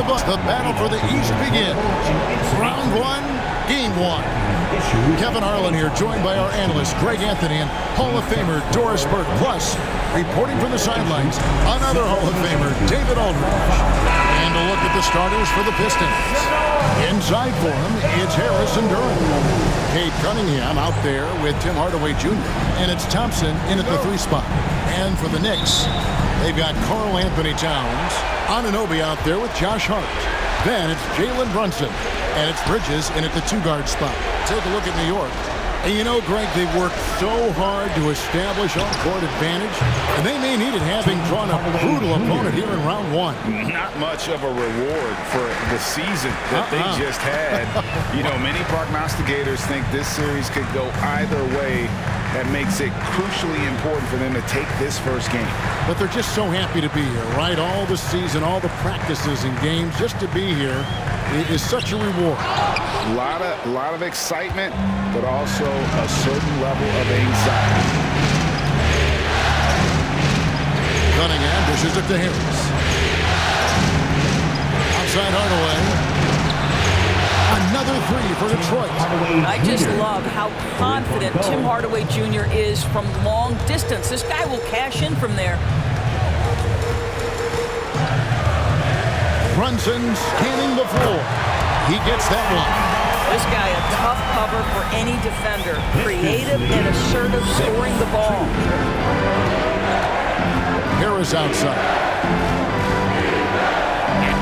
the book. The battle for the East begins. Round one, game one. Kevin Harlan here, joined by our analyst, Greg Anthony, and Hall of Famer Doris Burke. Plus, reporting from the sidelines, another Hall of Famer, David Aldridge. And a look at the starters for the Pistons. Inside for him, it's Harris and Durham. Cade Cunningham out there with Tim Hardaway Jr. And it's Thompson in at the 3 spot. And for the Knicks, they've got Karl Anthony Towns, Anunoby out there with Josh Hart. Then it's Jalen Brunson, and it's Bridges in at the 2-guard spot. Take a look at New York. And you know, Greg, they've worked so hard to establish home-court advantage, and they may need it having drawn a brutal opponent here in round one. Not much of a reward for the season that they just had. You know, many prognosticators think this series could go either way. That makes it crucially important for them to take this first game. But they're just so happy to be here, right? All the season, all the practices and games, just to be here is such a reward. A lot of excitement, but also a certain level of anxiety. Cunningham dishes it to Harris. Outside Hardaway. Another 3 for Detroit. I just love how confident Tim Hardaway Jr. is from long distance. This guy will cash in from there. Brunson scanning the floor. He gets that one. This guy a tough cover for any defender. Creative and assertive scoring the ball. Harris outside.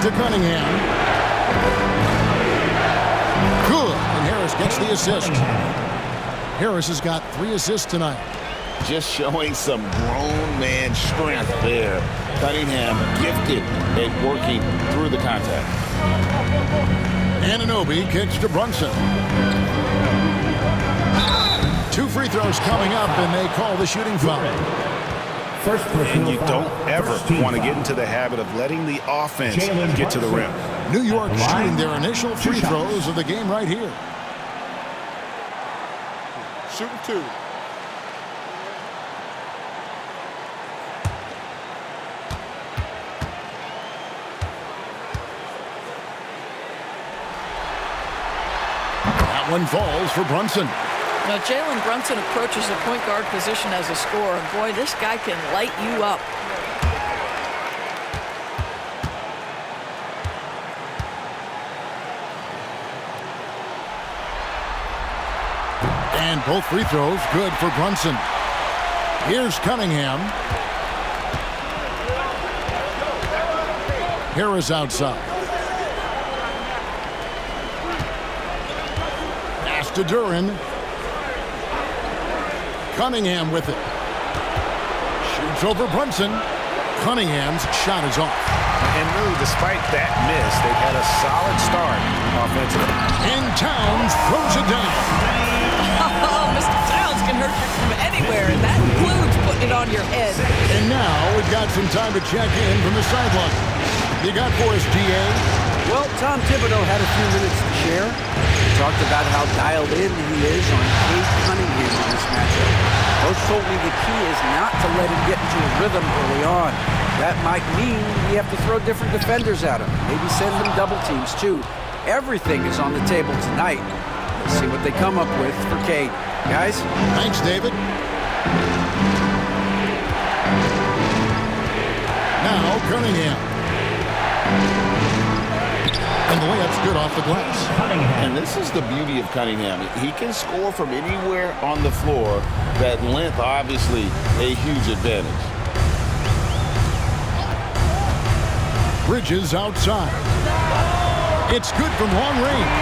To Cunningham. Good, and Harris gets the assist. Harris has got 3 assists tonight. Just showing some grown man strength there. Cunningham gifted at working through the contact. Anunoby kicks to Brunson. 2 free throws coming up, and they call the shooting foul. And you don't ever want to get into the habit of letting the offense get to the rim. New York shooting their initial free throws of the game right here. Shooting 2. That one falls for Brunson. Now, Jalen Brunson approaches the point guard position as a scorer. Boy, this guy can light you up. And both free throws good for Brunson. Here's Cunningham. Harris outside. Pass to Duran. Cunningham with it. Shoots over Brunson. Cunningham's shot is off. And really, despite that miss, they've had a solid start offensively. And Towns throws it down. Oh, Mr. Towns can hurt you from anywhere, and that includes putting it on your head. And now we've got some time to check in from the sideline. You got for us, G.A.? Well, Tom Thibodeau had a few minutes to share. He talked about how dialed in he is on Cade Cunningham in this matchup. Coach told me the key is not to let him get into a rhythm early on. That might mean we have to throw different defenders at him. Maybe send them double teams, too. Everything is on the table tonight. Let's see what they come up with for Cade. Guys? Thanks, David. Now, Cunningham. And the layup's good off the glass. And this is the beauty of Cunningham. He can score from anywhere on the floor. That length, obviously, a huge advantage. Bridges outside. It's good from long range.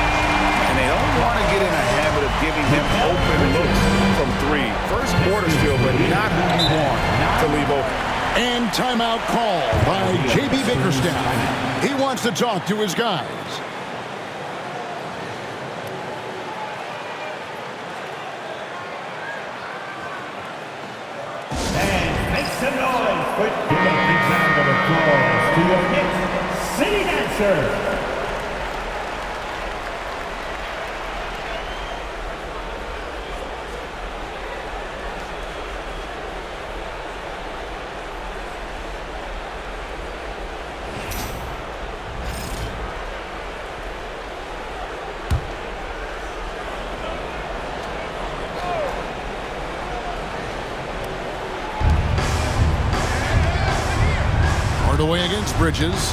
And they don't want to get in a habit of giving him open looks from 3. First quarter still, but not who you want to leave open. And timeout call by J.B. Bickerstaff. He wants to talk to his guys. And make some noise. But give a big round of applause to your Knicks City Dancers. way against Bridges.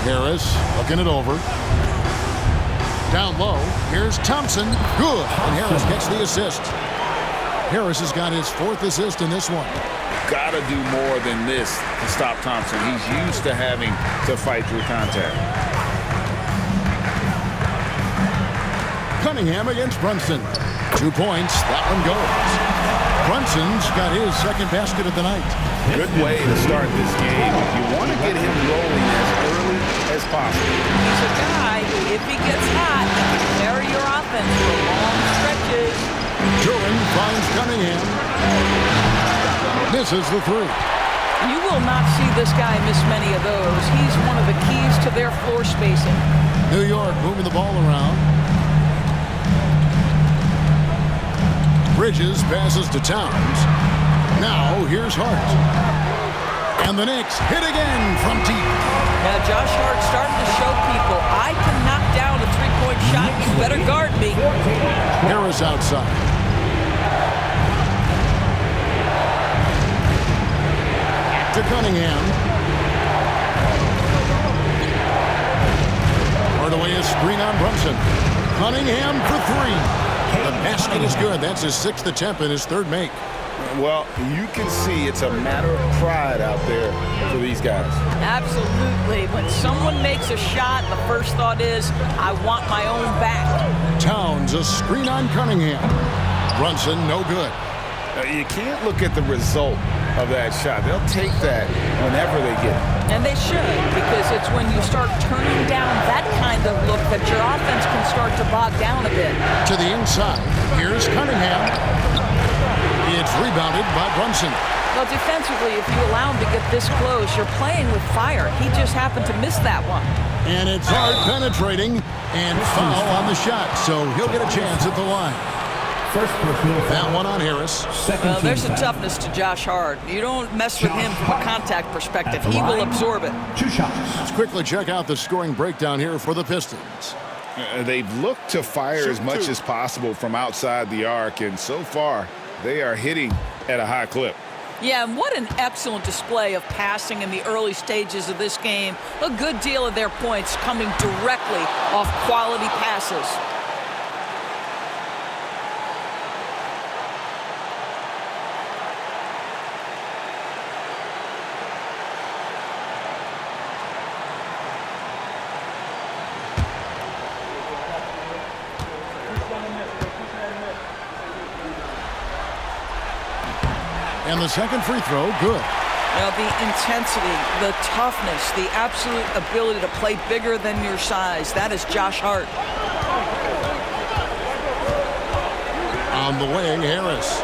Harris looking it over. Down low. Here's Thompson. Good. And Harris gets the assist. Harris has got his 4th assist in this one. Got to do more than this to stop Thompson. He's used to having to fight through contact. Cunningham against Brunson. 2 points. That one goes. Brunson's got his 2nd basket of the night. Good way to start this game. You want to get him rolling as early as possible. He's a guy who, if he gets hot, he can carry your offense for long stretches. Duran finds Cunningham. Misses the 3. You will not see this guy miss many of those. He's one of the keys to their floor spacing. New York moving the ball around. Bridges passes to Towns. Now here's Hart. And the Knicks hit again from deep. Now Josh Hart starting to show people, I can knock down a 3-point shot. You better guard me. Harris outside. To Cunningham. Hardaway is screen on Brunson. Cunningham for 3. The basket is good. That's his 6th attempt and his 3rd make. Well, you can see it's a matter of pride out there for these guys. Absolutely. When someone makes a shot, the first thought is, I want my own back. Towns, a screen on Cunningham. Brunson, no good. You can't look at the result of that shot. They'll take that whenever they get it. And they should, because it's when you start turning down that kind of look that your offense can start to bog down a bit. To the inside. Here's Cunningham. It's rebounded by Brunson. Well, defensively, if you allow him to get this close, you're playing with fire. He just happened to miss that one. And it's Hart penetrating and foul on the shot, so he'll get a chance at the line. That one on Harris. Well, there's a toughness to Josh Hart. You don't mess with him from a contact perspective. He will absorb it. 2 shots. Let's quickly check out the scoring breakdown here for the Pistons. They've looked to fire as much as possible from outside the arc, and so far, they are hitting at a high clip. Yeah, and what an excellent display of passing in the early stages of this game. A good deal of their points coming directly off quality passes. And the 2nd free throw, good. Now, the intensity, the toughness, the absolute ability to play bigger than your size, that is Josh Hart. On the wing, Harris.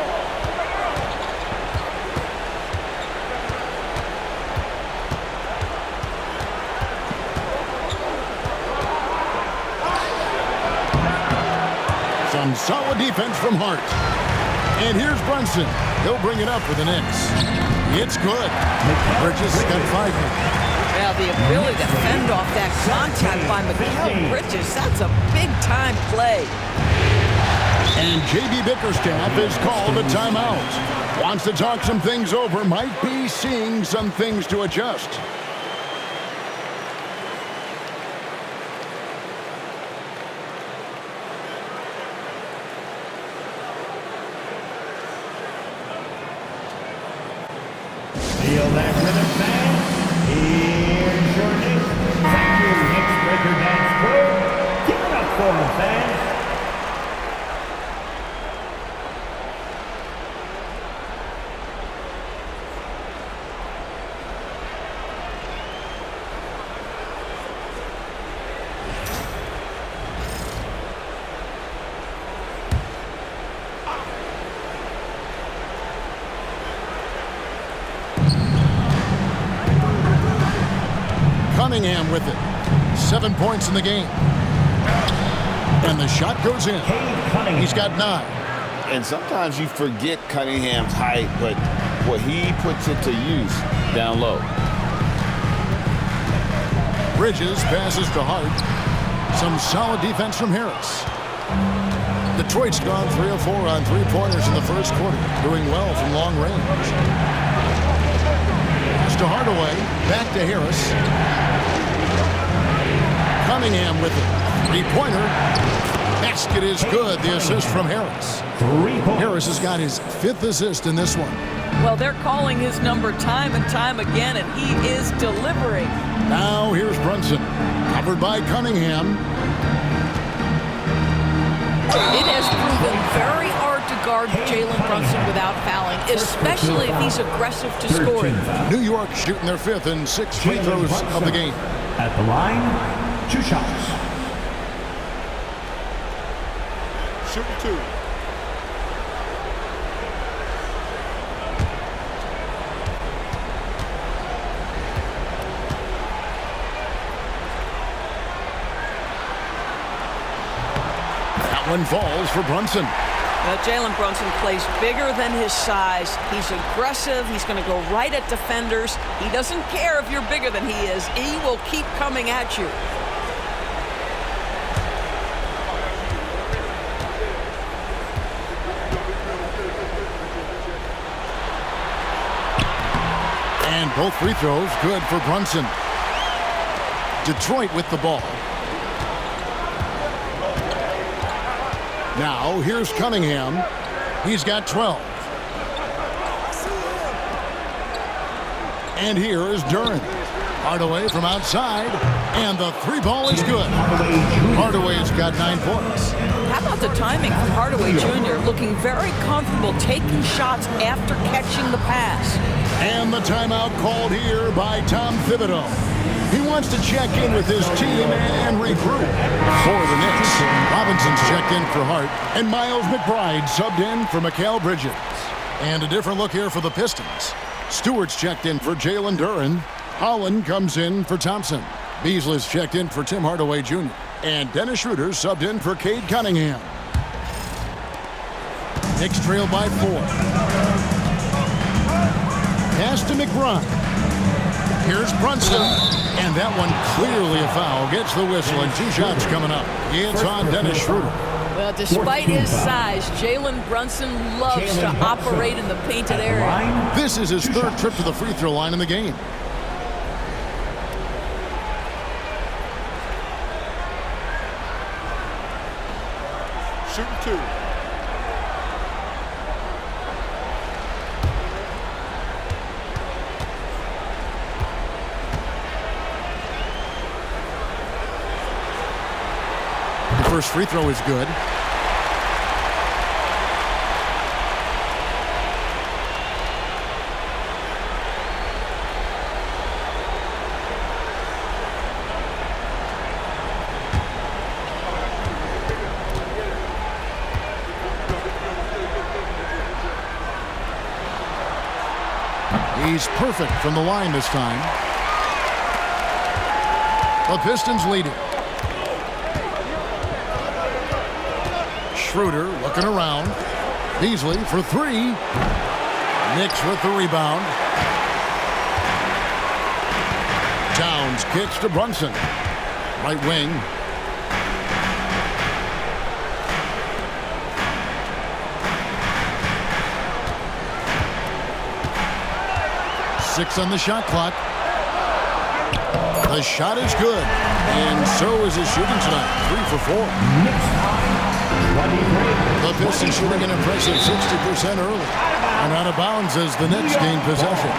Some solid defense from Hart. And here's Brunson. He'll bring it up for the Knicks. It's good. Bridges got 5. Now, the ability to fend off that contact by Mikal Bridges, that's a big-time play. And J.B. Bickerstaff is called a timeout. Wants to talk some things over. Might be seeing some things to adjust. Feel that rhythm, fans. Here's your Knicks. Thank you, Knicks Breaker Dance Crew. Give it up for them, fans. Cunningham with it. 7 points in the game. And the shot goes in. He's got 9. And sometimes you forget Cunningham's height, but what he puts it to use down low. Bridges passes to Hart. Some solid defense from Harris. Detroit's gone 3 of 4 on 3-pointers in the first quarter, doing well from long range. Goes to Hardaway. Back to Harris. Cunningham with it. Three-pointer. Basket is good. The assist from Harris. 3 points. Harris has got his 5th assist in this one. Well, they're calling his number time and time again, and he is delivering. Now here's Brunson. Covered by Cunningham. It has proven very hard to guard Jalen Brunson without fouling, especially if he's aggressive to score. New York shooting their 5th and 6th free throws of the game. At the line, 2 shots. Shooting 2. That one falls for Brunson. Jalen Brunson plays bigger than his size. He's aggressive. He's going to go right at defenders. He doesn't care if you're bigger than he is. He will keep coming at you. And both free throws good for Brunson. Detroit with the ball. Now here's Cunningham. He's got 12. And here is Duren. Hardaway from outside. And the 3-ball is good. Hardaway's got 9 points. How about the timing from Hardaway Jr. looking very comfortable taking shots after catching the pass. And the timeout called here by Tom Thibodeau. He wants to check in with his team and regroup. For the Knicks, Robinson's checked in for Hart, and Miles McBride subbed in for Mikal Bridges. And a different look here for the Pistons. Stewart's checked in for Jalen Duren. Holland comes in for Thompson. Beasley's checked in for Tim Hardaway Jr. And Dennis Schroeder subbed in for Cade Cunningham. Knicks trail by 4. Pass to McBride. Here's Brunson. And that one clearly a foul. Gets the whistle and 2 shots coming up. It's on Dennis Schroeder. Well, despite his size, Jalen Brunson loves to operate in the painted area. This is his 3rd trip to the free throw line in the game. Shooting 2. The first free throw is good. He's perfect from the line this time. The Pistons lead it. Schroeder looking around. Beasley for 3. Knicks with the rebound. Towns kicks to Brunson. Right wing. Six on the shot clock. The shot is good. And so is his shooting tonight. 3 for 4. The Pistons shooting an impressive 60% early. And out of bounds as the Knicks gain possession.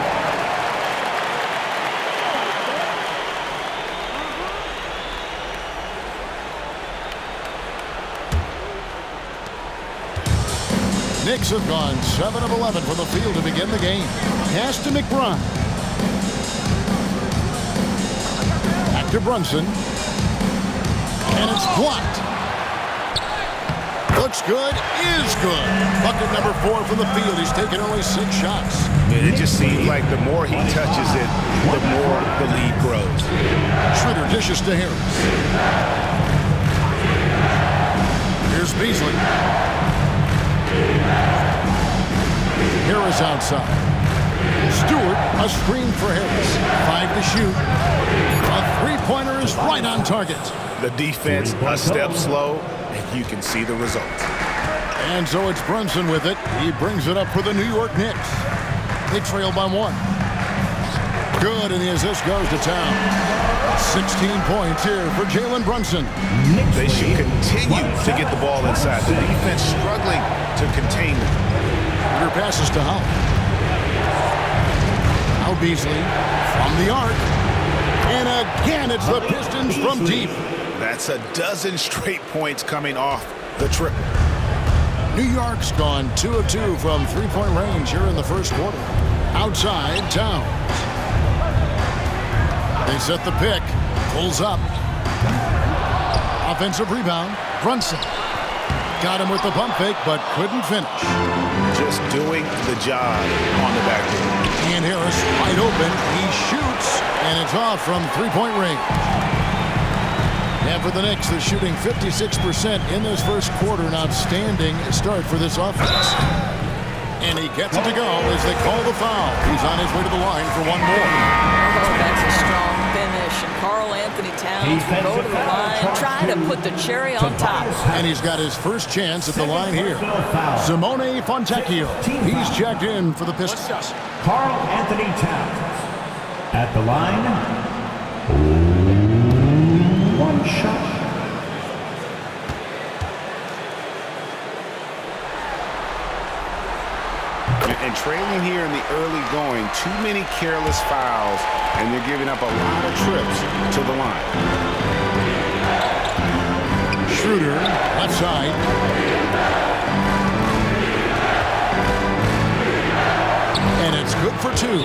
Knicks have gone 7 of 11 from the field to begin the game. Pass to McBride. Back to Brunson. And it's blocked. Looks good, is good. Bucket number 4 from the field. He's taken only 6 shots. It just seems like the more he touches it, the more the lead grows. Schroeder dishes to Harris. Here's Beasley. Harris outside. Stewart, a screen for Harris. 5 to shoot. A three-pointer is right on target. The defense a step slow, and you can see the results. And so it's Brunson with it. He brings it up for the New York Knicks. They trail by 1. Good, and the assist goes to Town. 16 points here for Jalen Brunson. They should continue to get the ball inside. The defense struggling to contain them. Your passes to Holland. Now Beasley from the arc. And again, it's the Pistons from deep. That's a dozen straight points coming off the triple. New York's gone 2 of 2 from three-point range here in the first quarter. Outside, Towns. They set the pick. Pulls up. Offensive rebound. Brunson. Got him with the pump fake, but couldn't finish. Just doing the job on the backboard. Ian Harris wide open. He shoots, and it's off from three-point range. And for the Knicks, they're shooting 56% in this first quarter. An outstanding start for this offense. And he gets it to go as they call the foul. He's on his way to the line for one more. Oh, that's a strong finish. And Karl Anthony Towns will go to the line, try to put the cherry on top. And he's got his first chance at the line here. Simone Fontecchio. He's checked in for the Pistons. Karl Anthony Towns at the line. One shot. And trailing here in the early going, too many careless fouls, and they're giving up a lot of trips to the line. Schroeder, left side. And it's good for two.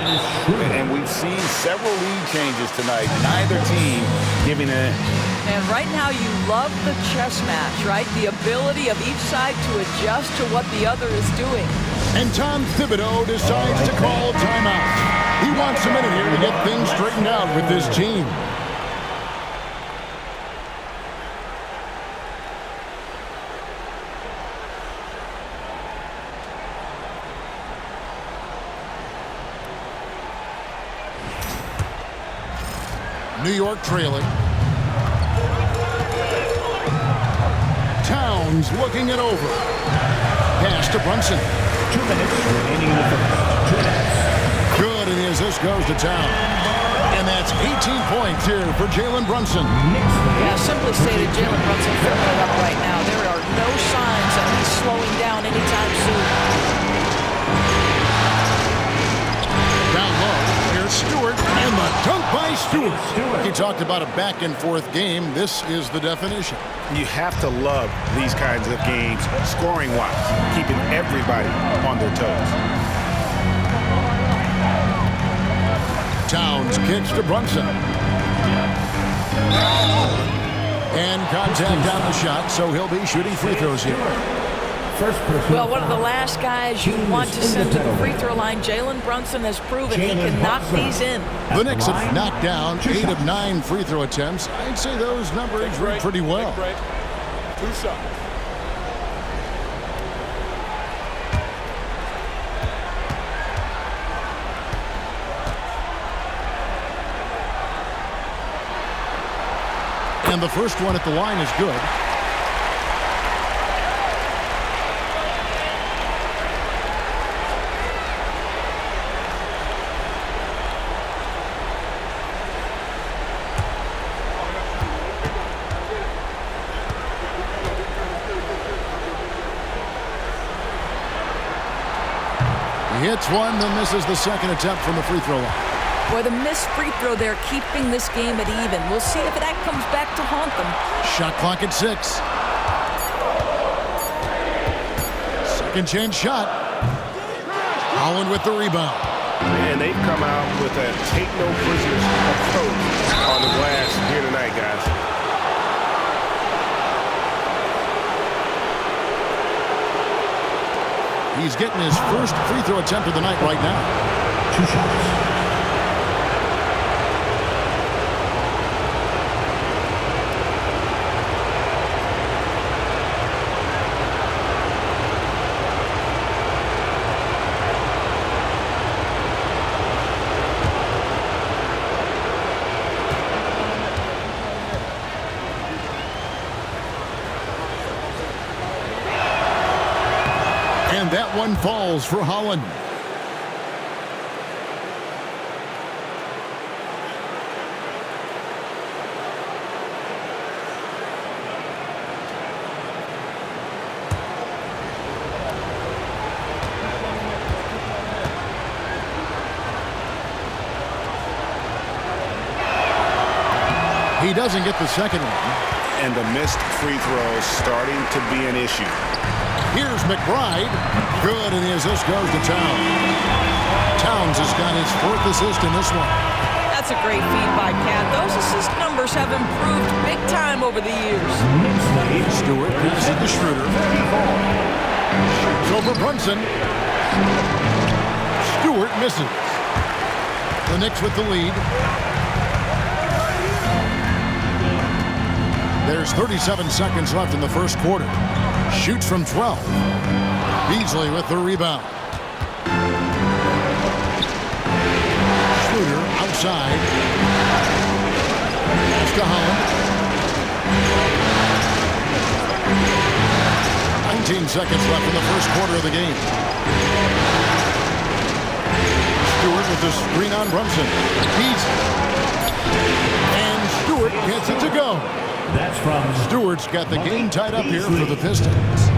And we've seen several lead changes tonight. Neither team giving in. And right now you love the chess match, right? The ability of each side to adjust to what the other is doing. And Tom Thibodeau decides to call timeout. He wants a minute here to get things straightened out with this team. New York trailing. Towns looking it over. Pass to Brunson. 2 minutes remaining in the first. 2 minutes. Good, and the assist goes to Town. And that's 18 points here for Jalen Brunson. Yeah, simply stated, Jalen Brunson filling it up right now. There are no signs that he's slowing down anytime soon. Down low, here's Stewart, and the dunk by Stewart. He talked about a back-and-forth game. This is the definition. You have to love these kinds of games, scoring-wise, keeping everybody on their toes. Towns kicks to Brunson. And contact on the shot, so he'll be shooting free throws here. Well, one of the last guys you want to send to the free throw line, Jalen Brunson has proven he can knock these in. The Knicks have knocked down 8 of 9 free throw attempts. I'd say those numbers read pretty well. 2 shots. And the first one at the line is good. He hits one, then misses the second attempt from the free throw line. Boy, the missed free throw there keeping this game at even. We'll see if that comes back to haunt them. Shot clock at 6. Second chance shot. Holland with the rebound. And they've come out with a take no prisoners approach on the glass here tonight, guys. He's getting his first free throw attempt of the night right now. 2 shots. And that one falls for Holland. He doesn't get the second one. And the missed free throws starting to be an issue. Here's McBride. Good, and the assist goes to Towns. Towns has got his 4th assist in this one. That's a great feed by Cat. Those assist numbers have improved big time over the years. Stewart gives it to Schroeder. Shoots over Brunson. Stewart misses. The Knicks with the lead. There's 37 seconds left in the first quarter. Shoots from 12. Beasley with the rebound. Schroeder outside. Pass to Holland. 19 seconds left in the first quarter of the game. Stewart with the screen on Brunson. And Stewart gets it to go. That's from Stewart's got the game tied up here for the Pistons.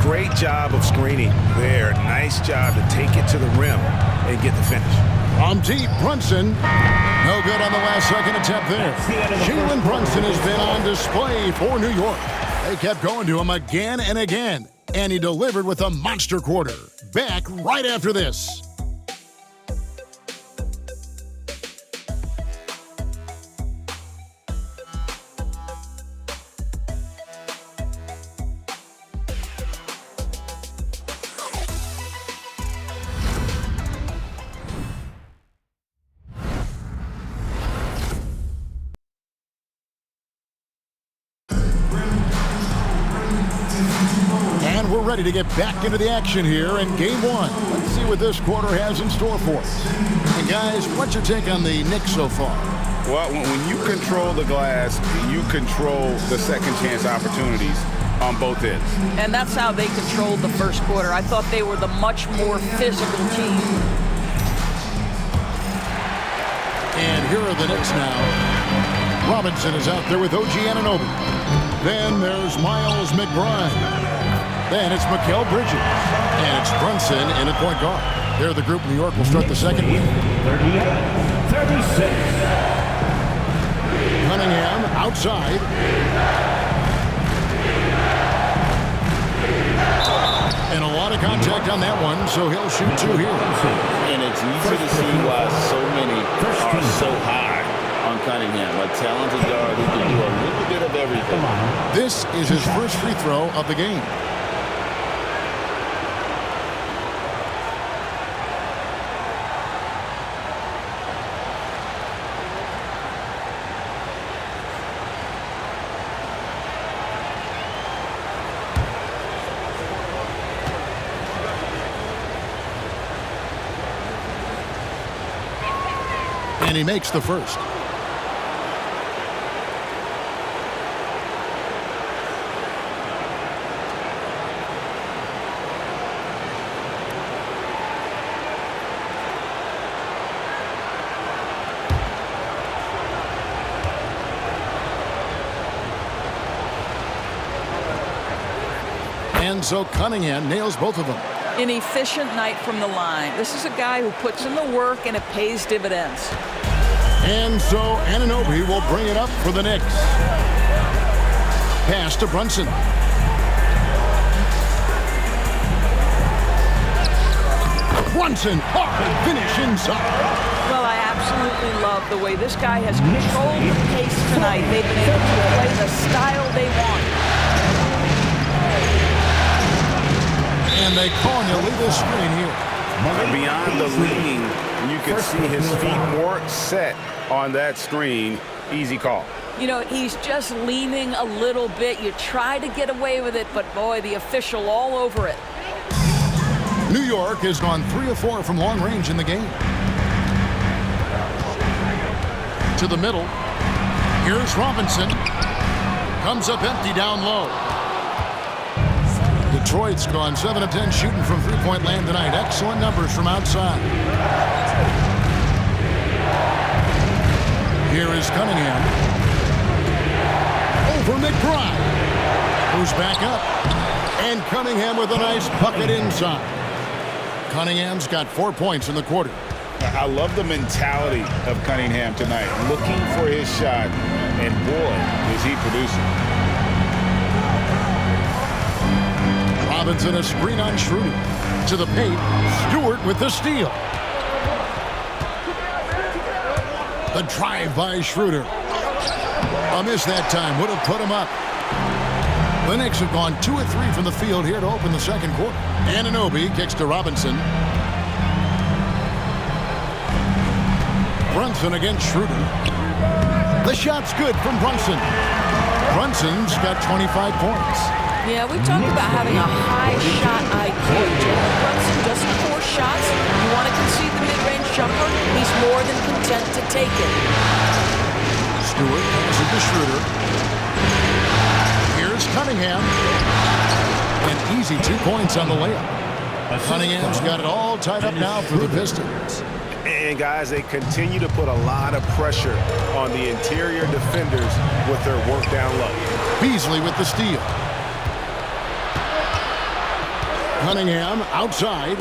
Great job of screening there. Nice job to take it to the rim and get the finish. From deep, Brunson. No good on the last second attempt there. Jalen Brunson has been on display for New York. They kept going to him again and again, and he delivered with a monster quarter. Back right after this. We're ready to get back into the action here in game 1. Let's see what this quarter has in store for us. And guys, what's your take on the Knicks so far? Well, when you control the glass, you control the second chance opportunities on both ends. And that's how they controlled the first quarter. I thought they were the much more physical team. And here are the Knicks now. Robinson is out there with OG Anunoby. Then there's Miles McBride. Then it's Mikal Bridges. And it's Brunson in at point guard. There the group. New York will start the second. 38, 36. Cunningham outside. And a lot of contact on that one, so he'll shoot 2 here. And it's easy to see why so many are so high on Cunningham. A talented guard who can do a little bit of everything. This is his first free throw of the game. And he makes the first. And so Cunningham nails both of them. An efficient night from the line. This is a guy who puts in the work and it pays dividends. And so Anunoby will bring it up for the Knicks. Pass to Brunson. Brunson, hard finish inside. Well, I absolutely love the way this guy has controlled the pace tonight. They've been able to play the style they want. And they call you leave this screen here. Beyond the leaning, you can see his feet more set on that screen. Easy call. You know, he's just leaning a little bit. You try to get away with it, but boy, the official all over it. New York has gone 3 of 4 from long range in the game. To the middle. Here's Robinson. Comes up empty down low. Detroit's gone 7 of 10 shooting from three-point land tonight. Excellent numbers from outside. Here is Cunningham. Over McBride. Who's back up. And Cunningham with a nice bucket inside. Cunningham's got 4 points in the quarter. I love the mentality of Cunningham tonight, looking for his shot, and boy, is he producing. Robinson a screen on Schroeder. To the paint, Stewart with the steal. The drive by Schroeder. A miss that time, would have put him up. The Knicks have gone 2 of 3 from the field here to open the second quarter. Anunoby kicks to Robinson. Brunson against Schroeder. The shot's good from Brunson. Brunson's got 25 points. Yeah, we talked about having a high shot IQ. Jalen Brunson just 4 shots. You want to concede the mid-range jumper? He's more than content to take it. Stewart passes to Schroeder. Here's Cunningham. An easy 2 points on the layup. Cunningham's got it all tied up now for the Pistons. And guys, they continue to put a lot of pressure on the interior defenders with their work down low. Beasley with the steal. Cunningham outside.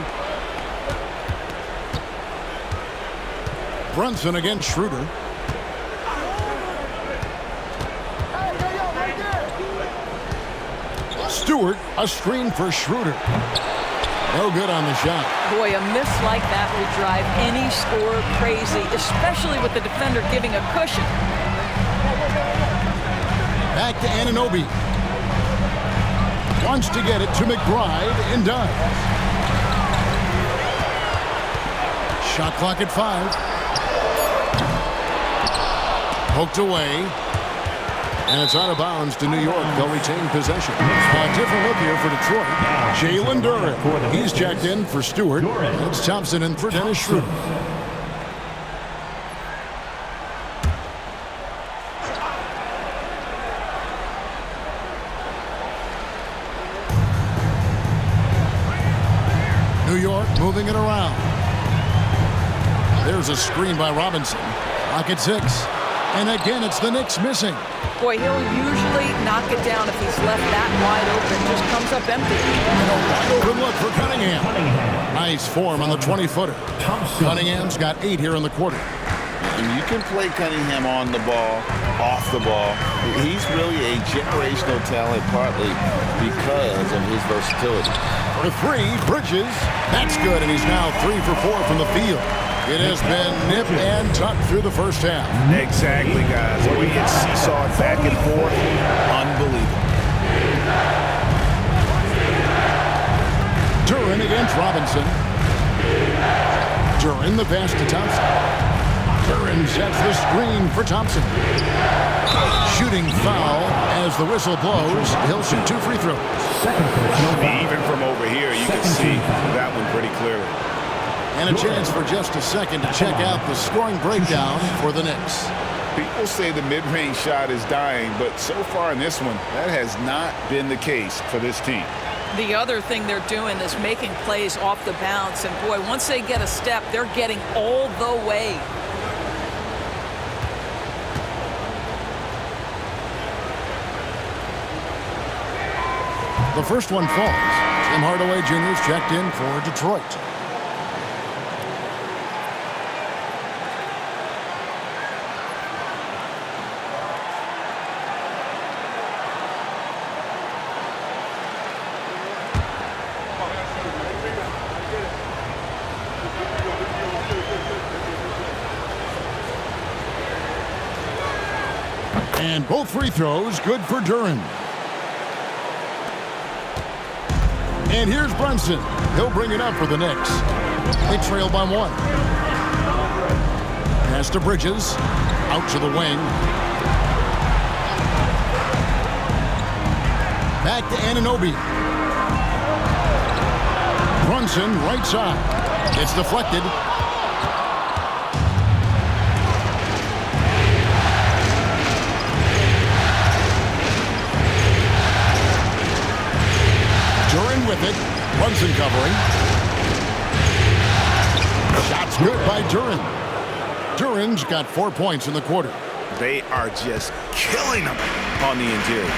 Brunson against Schroeder. Stewart, a screen for Schroeder. No good on the shot. Boy, a miss like that will drive any scorer crazy, especially with the defender giving a cushion. Back to Anunoby. Wants to get it to McBride and does. Shot clock at 5. Poked away. And it's out of bounds to New York. They'll retain possession. A different look here for Detroit. Jalen Duren. He's checked in for Stewart. It's Thompson in for Dennis Schroeder. New York moving it around. There's a screen by Robinson. Clock at 6. And again, it's the Knicks missing. Boy, he'll usually knock it down if he's left that wide open. Just comes up empty. And a wide open look for Cunningham. Nice form on the 20-footer. Cunningham's got 8 here in the quarter. And you can play Cunningham on the ball, off the ball. He's really a generational talent, partly because of his versatility. For 3, Bridges. That's good, and he's now 3 for 4 from the field. It has been nip and tuck through the first half. Exactly, guys. The way it's seesawed back and forth, unbelievable. Duren against Robinson. Duren the pass to Thompson. Duren sets the screen for Thompson. Shooting foul as the whistle blows. He'll shoot 2 free throws. Even from over here, you can see that one pretty clearly. And a chance for just a second to check out the scoring breakdown for the Knicks. People say the mid-range shot is dying, but so far in this one, that has not been the case for this team. The other thing they're doing is making plays off the bounce. And boy, once they get a step, they're getting all the way. The first one falls. Tim Hardaway Jr. is checked in for Detroit. And both free throws good for Duren. And here's Brunson. He'll bring it up for the Knicks. They trail by 1. Pass to Bridges. Out to the wing. Back to Anunoby. Brunson right side. It's deflected. With it. Brunson covering. Shots good by Duren. Duren's got 4 points in the quarter. They are just killing them on the interior.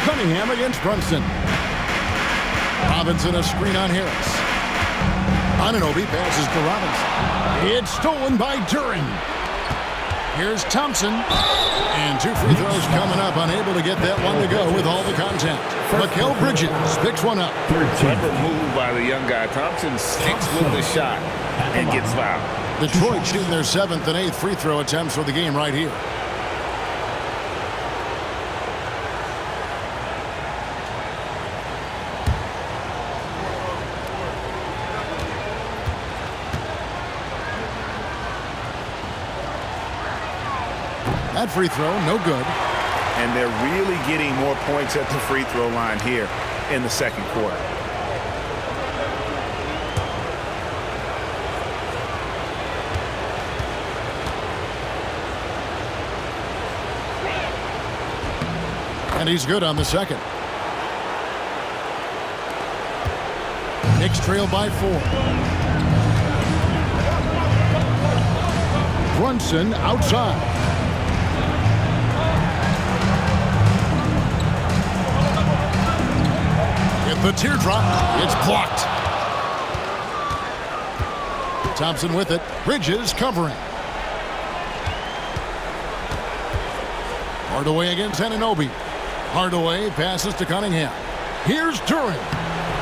Cunningham against Brunson. Robinson a screen on Harris. Anunoby passes to Robinson. It's stolen by Duren. Here's Thompson. And 2 free throws coming up. Unable to get that one to go with all the contact. Mikal Bridges picks one up. Clever move by the young guy. Thompson sticks with the shot and gets fouled. Detroit shooting their 7th and 8th free throw attempts for the game right here. That free throw, no good. And they're really getting more points at the free throw line here in the second quarter. And he's good on the second. Knicks trail by 4. Brunson outside. The teardrop, it's blocked. Thompson with it. Bridges covering. Hardaway against Anunoby. Hardaway passes to Cunningham. Here's Duren.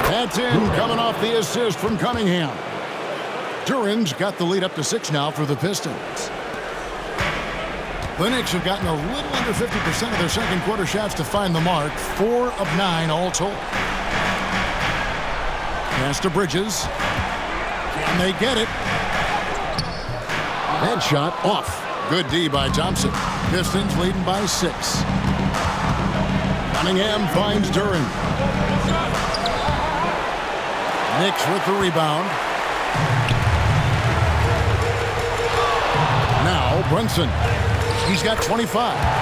That's in, coming off the assist from Cunningham. Duren's got the lead up to 6 now for the Pistons. The Knicks have gotten a little under 50% of their second quarter shots to find the mark. 4 of 9 all told. Pass to Bridges. Can they get it? That shot off. Good D by Thompson. Pistons leading by 6. Cunningham finds Duren. Knicks with the rebound. Now Brunson. He's got 25.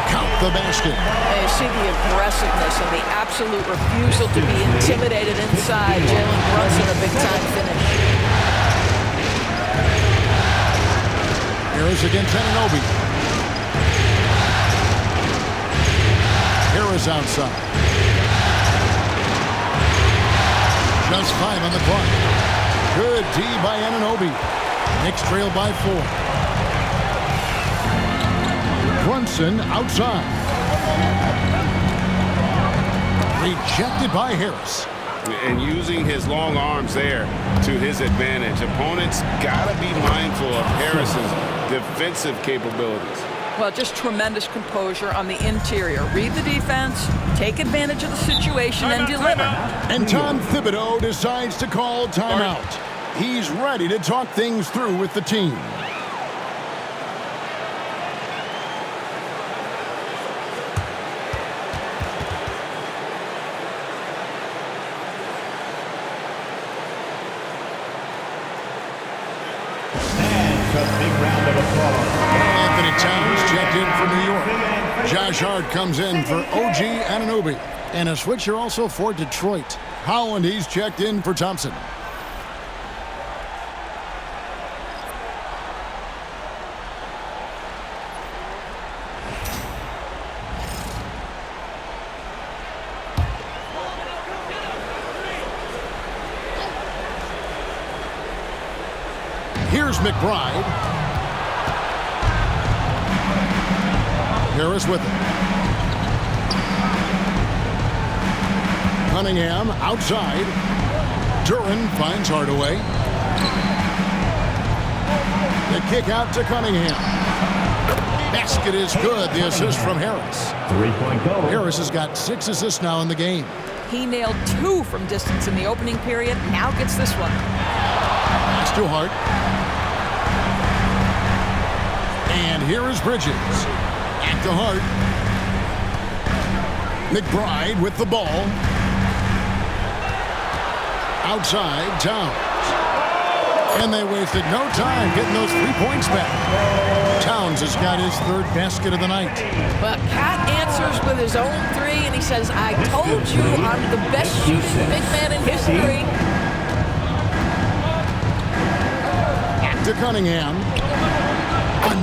Count the basket. And you see the aggressiveness and the absolute refusal to be intimidated inside. Jalen Brunson, a big-time finish. Harris against Anunoby. Harris outside. Just 5 on the clock. Good D by Anunoby. Knicks trail by 4. Brunson outside. Rejected by Harris. And using his long arms there to his advantage. Opponents got to be mindful of Harris's defensive capabilities. Well, just tremendous composure on the interior. Read the defense, take advantage of the situation, and deliver. And Tom Thibodeau decides to call timeout. He's ready to talk things through with the team. Anthony Towns checked in for New York. Josh Hart comes in for OG Anunoby. And a switcher also for Detroit. Holland, he's checked in for Thompson. Here's McBride. Harris with it. Cunningham outside. Duren finds Hardaway. The kick out to Cunningham. Basket is good. The assist from Harris. 3-point goal. Harris has got 6 assists now in the game. He nailed 2 from distance in the opening period. Now gets this one. Pass to Hart. And here is Bridges. Back to Hart. McBride with the ball. Outside, Towns. And they wasted no time getting those 3 points back. Towns has got his 3rd basket of the night. But Cat answers with his own 3, and he says, I told you I'm the best shooting big man in history. Back to Cunningham.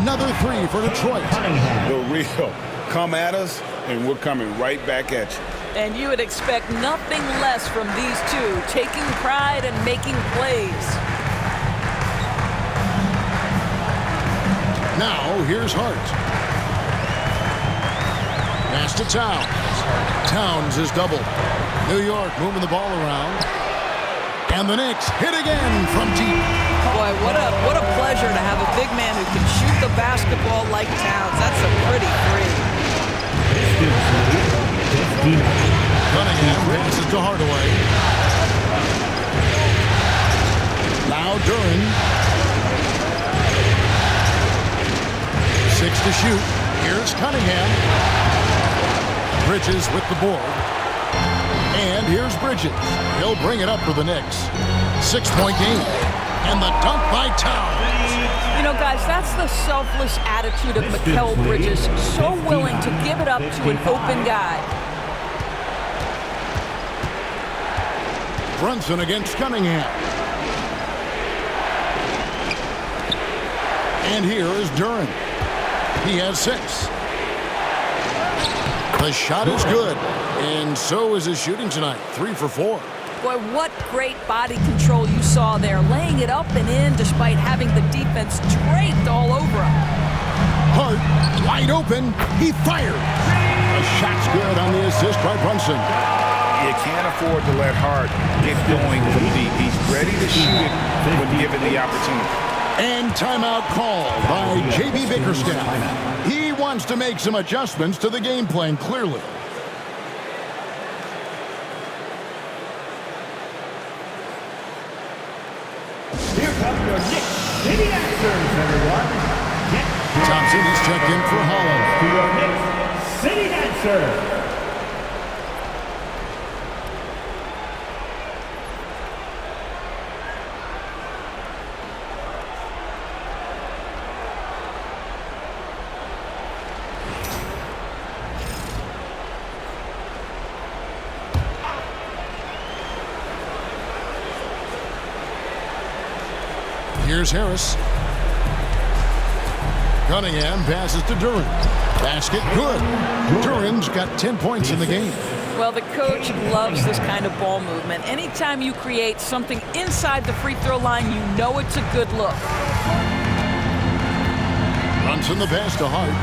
Another 3 for Detroit. The real. Come at us, and we're coming right back at you. And you would expect nothing less from these two, taking pride and making plays. Now, here's Hart. Pass to Towns. Towns is doubled. New York moving the ball around. And the Knicks hit again from deep. Boy, what a pleasure to have a big man who can shoot the basketball like Towns. That's a pretty three. Cunningham passes to Hardaway. Now Duran. 6 to shoot. Here's Cunningham. Bridges with the board. And here's Bridges. He'll bring it up for the Knicks. 6-point game. And the dunk by Towns. You know, guys, that's the selfless attitude of Mikal Bridges. So willing to give it up to an open guy. Brunson against Cunningham. And here is Duran. He has 6. The shot is good. And so is his shooting tonight. 3 for 4. Boy, what great body control you saw there. Laying it up and in despite having the defense draped all over him. Hart, wide open. He fired. The shot's good on the assist by Brunson. You can't afford to let Hart get going from deep. He's ready to shoot it when given the opportunity. And timeout called by J.B. Bickerstaff. He wants to make some adjustments to the game plan, clearly. Here come your Knicks City answers, everyone. Thompson is checked in for Holland. To your Knicks City answers. Here's Harris. Cunningham passes to Duran. Basket good. Duran's got 10 points in the game. Well, the coach loves this kind of ball movement. Anytime you create something inside the free throw line, you know it's a good look. Brunson the pass to Hart.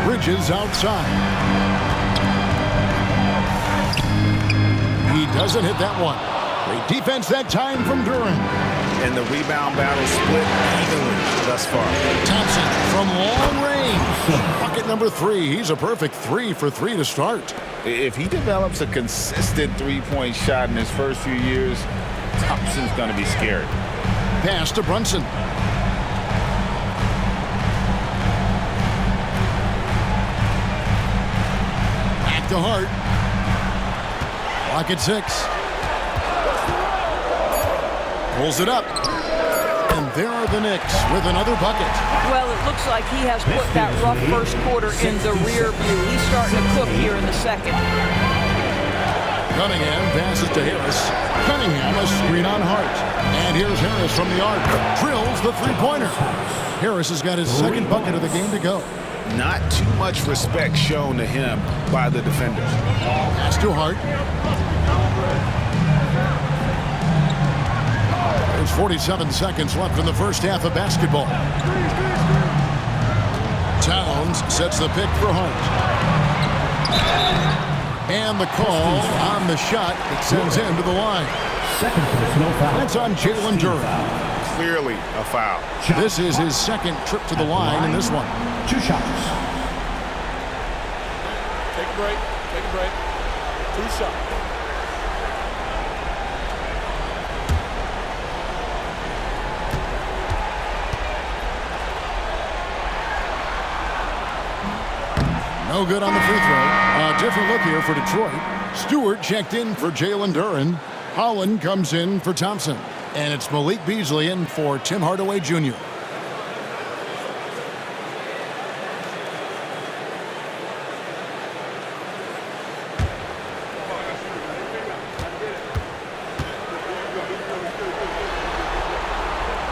Bridges outside. He doesn't hit that one. Great defense that time from Duran. And the rebound battle split evenly thus far. Thompson from long range. Bucket number 3. He's a perfect 3 for 3 to start. If he develops a consistent three-point shot in his first few years, Thompson's going to be scared. Pass to Brunson. Back to Hart. Clock at 6. Pulls it up. And there are the Knicks with another bucket. Well, it looks like he has put that rough first quarter in the rear view. He's starting to cook here in the second. Cunningham passes to Harris. Cunningham a screen on Hart. And here's Harris from the arc. Drills the three-pointer. Harris has got his second bucket of the game to go. Not too much respect shown to him by the defenders. Pass to Hart. There's 47 seconds left in the first half of basketball. Towns sets the pick for Hart. And the call on the shot that sends him to the line. Second personal foul. That's on Jalen Duran. Clearly a foul. This is his second trip to the line in this one. 2 shots. Take a break. Take a break. 2 shots. No good on the free throw. A different look here for Detroit. Stewart checked in for Jalen Duran. Holland comes in for Thompson. And it's Malik Beasley in for Tim Hardaway Jr.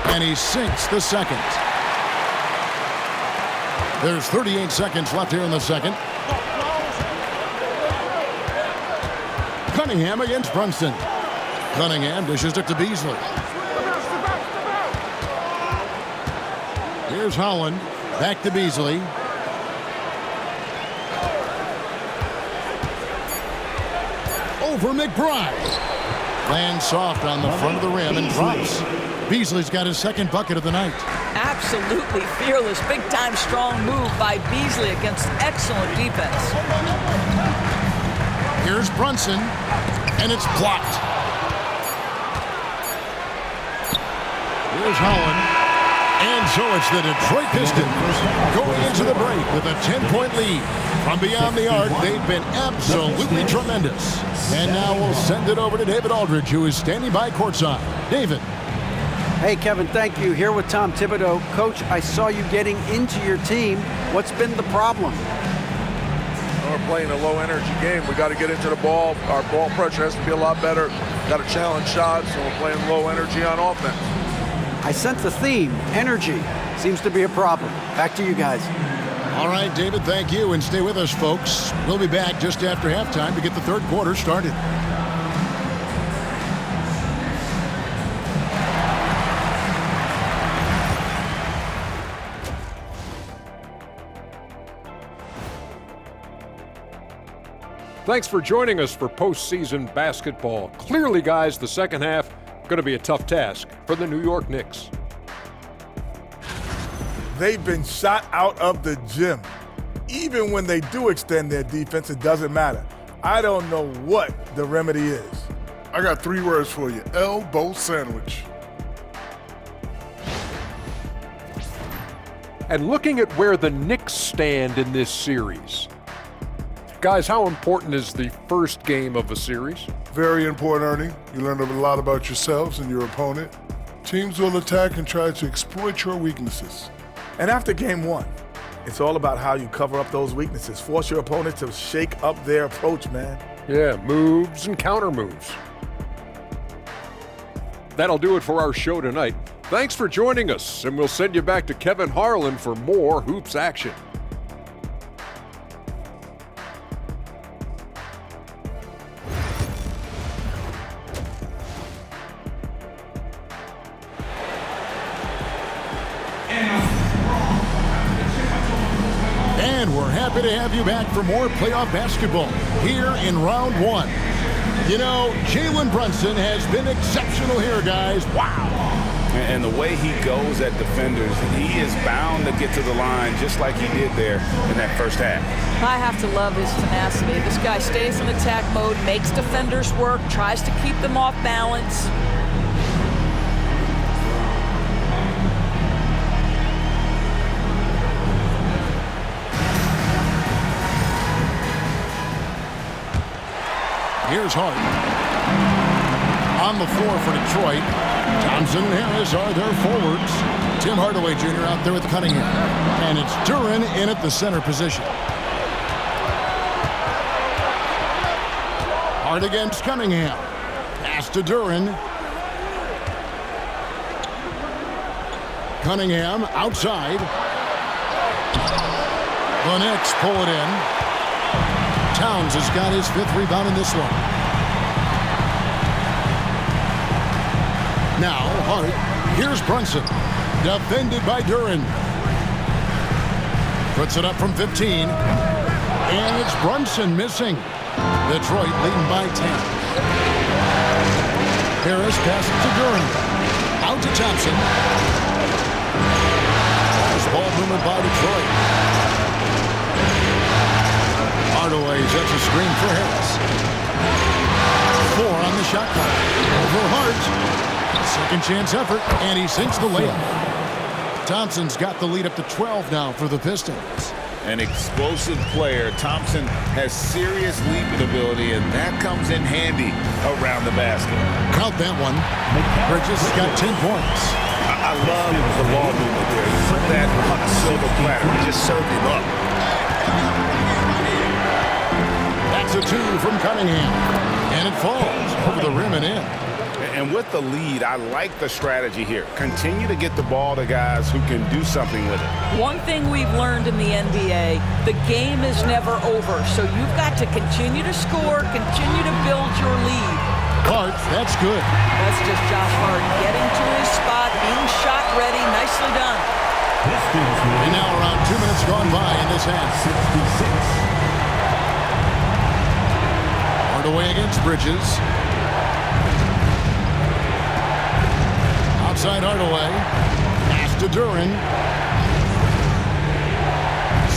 And he sinks the second. There's 38 seconds left here in the second. Cunningham against Brunson. Cunningham dishes it to Beasley. Here's Holland. Back to Beasley. Over McBride. Lands soft on the front of the rim and drops. Beasley's got his second bucket of the night. Absolutely fearless, big-time strong move by Beasley against excellent defense. Here's Brunson, and it's blocked. Here's Holland. And so it's the Detroit Pistons going into the break with a 10-point lead. From beyond the arc, they've been absolutely tremendous. And now we'll send it over to David Aldridge, who is standing by courtside. David. Hey, Kevin, thank you. Here with Tom Thibodeau. Coach, I saw you getting into your team. What's been the problem? We're playing a low-energy game. We got to get into the ball. Our ball pressure has to be a lot better. Got to challenge shots, and we're playing low energy on offense. I sense the theme. Energy seems to be a problem. Back to you guys. All right, David, thank you. And stay with us, folks. We'll be back just after halftime to get the third quarter started. Thanks for joining us for postseason basketball. Clearly, guys, the second half going to be a tough task for the New York Knicks. They've been shot out of the gym. Even when they do extend their defense, it doesn't matter. I don't know what the remedy is. I got 3 words for you. Elbow sandwich. And looking at where the Knicks stand in this series, guys, how important is the first game of a series? Very important, Ernie. You learn a lot about yourselves and your opponent. Teams will attack and try to exploit your weaknesses. And after game 1, it's all about how you cover up those weaknesses. Force your opponent to shake up their approach, man. Yeah, moves and counter moves. That'll do it for our show tonight. Thanks for joining us, and we'll send you back to Kevin Harlan for more hoops action. And we're happy to have you back for more playoff basketball here in round 1. You know, Jalen Brunson has been exceptional here, guys. Wow. And the way he goes at defenders, he is bound to get to the line just like he did there in that first half. I have to love his tenacity. This guy stays in attack mode, makes defenders work, tries to keep them off balance. Here's Hart. On the floor for Detroit. Thompson and Harris are their forwards. Tim Hardaway Jr. out there with Cunningham. And it's Duren in at the center position. Hart against Cunningham. Pass to Duren. Cunningham outside. The Knicks pull it in. Towns has got his 5th rebound in this one. Now, Hart. Here's Brunson. Defended by Duren. Puts it up from 15. And it's Brunson missing. Detroit leading by 10. Harris passes to Duren. Out to Thompson. Nice ball movement by Detroit. Hardaway sets a screen for Harris. 4 on the shot clock. Over Hart. Second chance effort, and he sinks the layup. Thompson's got the lead up to 12 now for the Pistons. An explosive player. Thompson has serious leaping ability, and that comes in handy around the basket. Count that one. Bridges has got 10 points. I love the ball movement there. You put that on a silver platter. You just serve him up. That's a 2 from Cunningham. And it falls over the rim and in. And with the lead, I like the strategy here. Continue to get the ball to guys who can do something with it. One thing we've learned in the NBA, the game is never over. So you've got to continue to score, continue to build your lead. Hart, that's good. That's just Josh Hart getting to his spot, being shot ready. Nicely done. And now around 2 minutes gone by in this half. 66. Hardaway against Bridges. Outside Hardaway. Pass to Duren.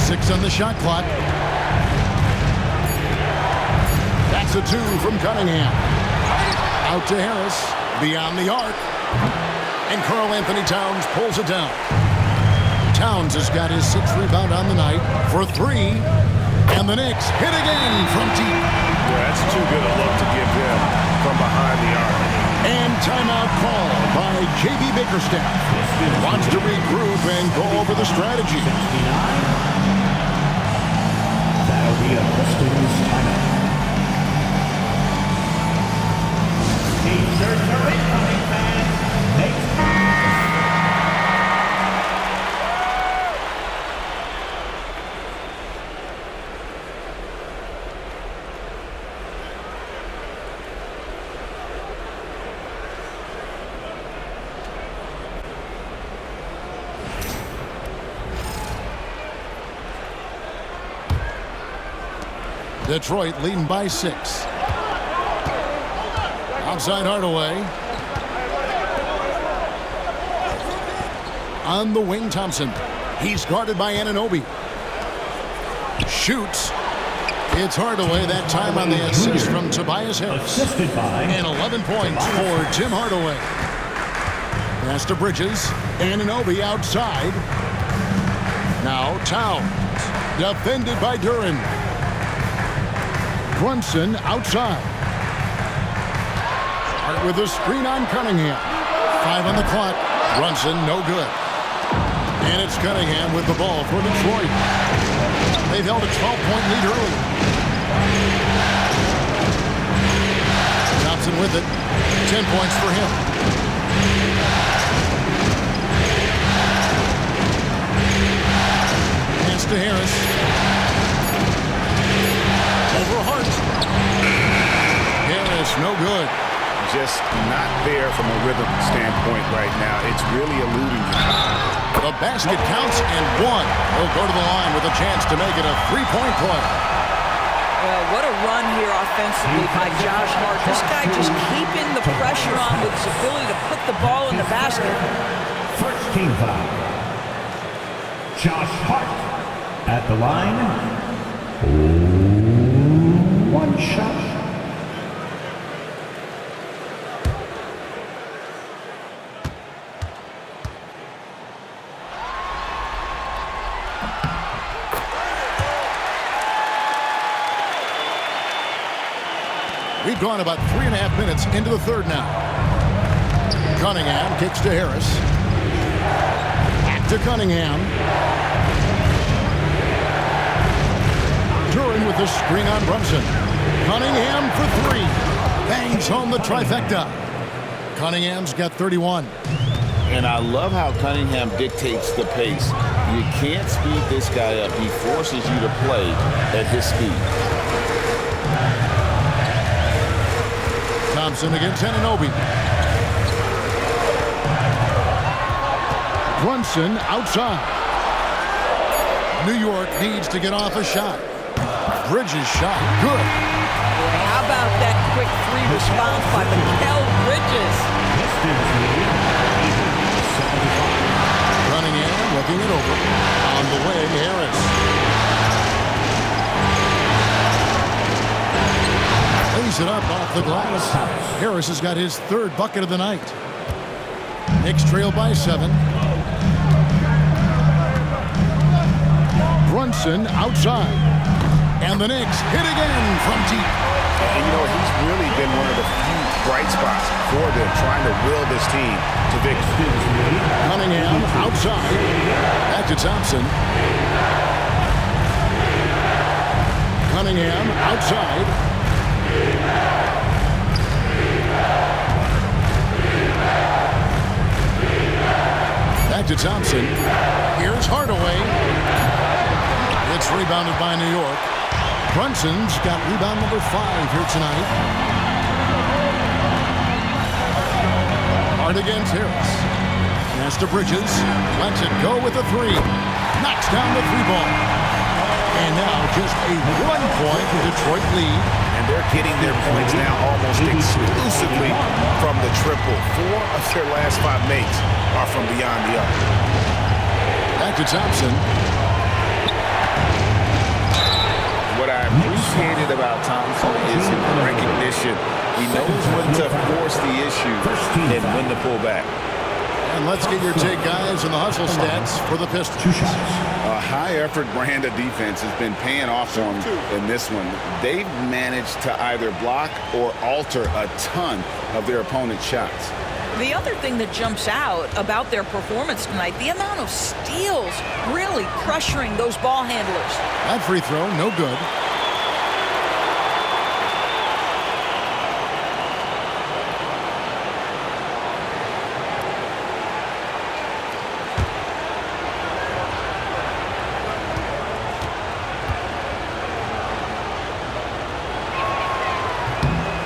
6 on the shot clock. That's a 2 from Cunningham. Out to Harris. Beyond the arc. And Karl Anthony Towns pulls it down. Towns has got his 6th rebound on the night for 3. And the Knicks hit again from deep. Yeah, that's too good a look to give them from behind the arc. And timeout call by J.B. Bickerstaff. Wants to regroup and go over the strategy. That'll be a Pistons timeout. T-shirts are incoming, fans. Detroit leading by 6. Outside Hardaway. On the wing, Thompson. He's guarded by Anunoby. Shoots. It's Hardaway that time on the assist from Tobias Harris. And 11 points for Tim Hardaway. Pass to Bridges. Anunoby outside. Now Towns. Defended by Duren. Brunson outside. Hart with a screen on Cunningham. 5 on the clock. Brunson no good. And it's Cunningham with the ball for Detroit. They've held a 12-point lead early. Thompson with it. 10 points for him. Pass to Harris. Over Hart. Harris, no good. Just not there from a rhythm standpoint right now. It's really eluding him. The basket counts and 1. He'll go to the line with a chance to make it a 3-point play. Well, what a run here offensively by Josh Hart. This guy just keeping the pressure on with his ability to put the ball in the basket. First team foul. Josh Hart at the line. 1 shot. We've gone about 3.5 minutes into the third now. Cunningham kicks to Harris. Back to Cunningham. Duren with the screen on Brunson. Cunningham for 3. Bangs home the trifecta. Cunningham's got 31. And I love how Cunningham dictates the pace. You can't speed this guy up. He forces you to play at his speed. Thompson against Anunoby. Brunson outside. New York needs to get off a shot. Bridges shot. Good. How about that quick 3 response by Mikal Bridges? Cunningham looking it over. On the way, Harris. Lays it up off the glass. Harris has got his 3rd bucket of the night. Knicks trail by 7. Brunson outside. And the Knicks hit again from deep. And you know, he's really been one of the few bright spots for them, trying to will this team to victory. Cunningham outside. Back to Thompson. Cunningham outside. Back to Thompson. Here's Hardaway. It's rebounded by New York. Brunson's got rebound number 5 here tonight. Hart against Harris. Pass to Bridges. Lets it go with a three. Knocks down the three ball. And now just a 1-point Detroit lead. And they're getting their points now almost exclusively from the triple. 4 of their last 5 makes are from beyond the arc. Back to Thompson. What I appreciated about Thompson is his recognition. He knows when to force the issue and when to pull back. And let's get your take, guys, on the hustle stats for the Pistons. A high-effort brand of defense has been paying off for them in this one. They've managed to either block or alter a ton of their opponent's shots. The other thing that jumps out about their performance tonight, the amount of steals really pressuring those ball handlers. That free throw, no good.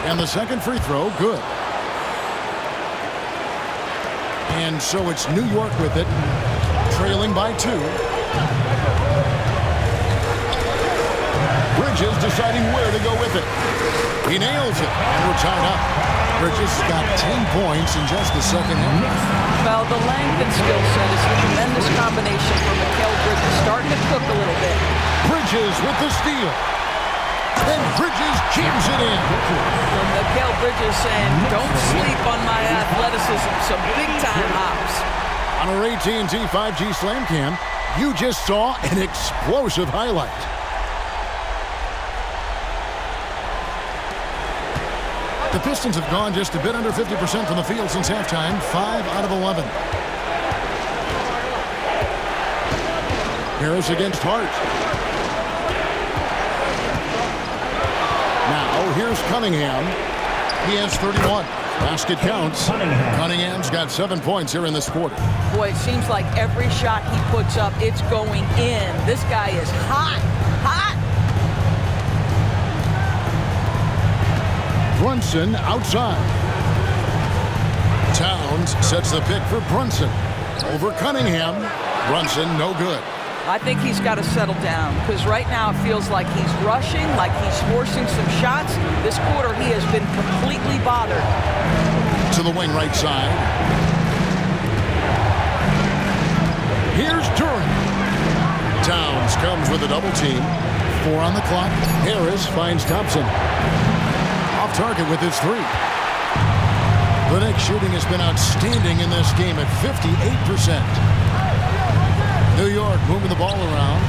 And the second free throw, good. And so it's New York with it, trailing by 2. Bridges deciding where to go with it. He nails it, and we're tied up. Bridges got 10 points in just the second half. Well, the length and skill set is a tremendous combination for Mikal Bridges, starting to cook a little bit. Bridges with the steal. And Bridges jams it in. Mikal Bridges saying, don't sleep on my athleticism, some big-time hops. On our AT&T 5G Slam Cam, you just saw an explosive highlight. The Pistons have gone just a bit under 50% from the field since halftime, 5 out of 11. Harris against Hart. Now, here's Cunningham. He has 31. Basket counts. Cunningham's got 7 points here in this quarter. Boy, it seems like every shot he puts up, it's going in. This guy is hot, hot. Brunson outside. Towns sets the pick for Brunson. Over Cunningham. Brunson, no good. I think he's got to settle down because right now it feels like he's rushing, like he's forcing some shots. This quarter he has been completely bothered. To the wing right side. Here's Duran. Towns comes with a double team. 4 on the clock. Harris finds Thompson. Off target with his 3. The Knicks shooting has been outstanding in this game at 58%. New York moving the ball around.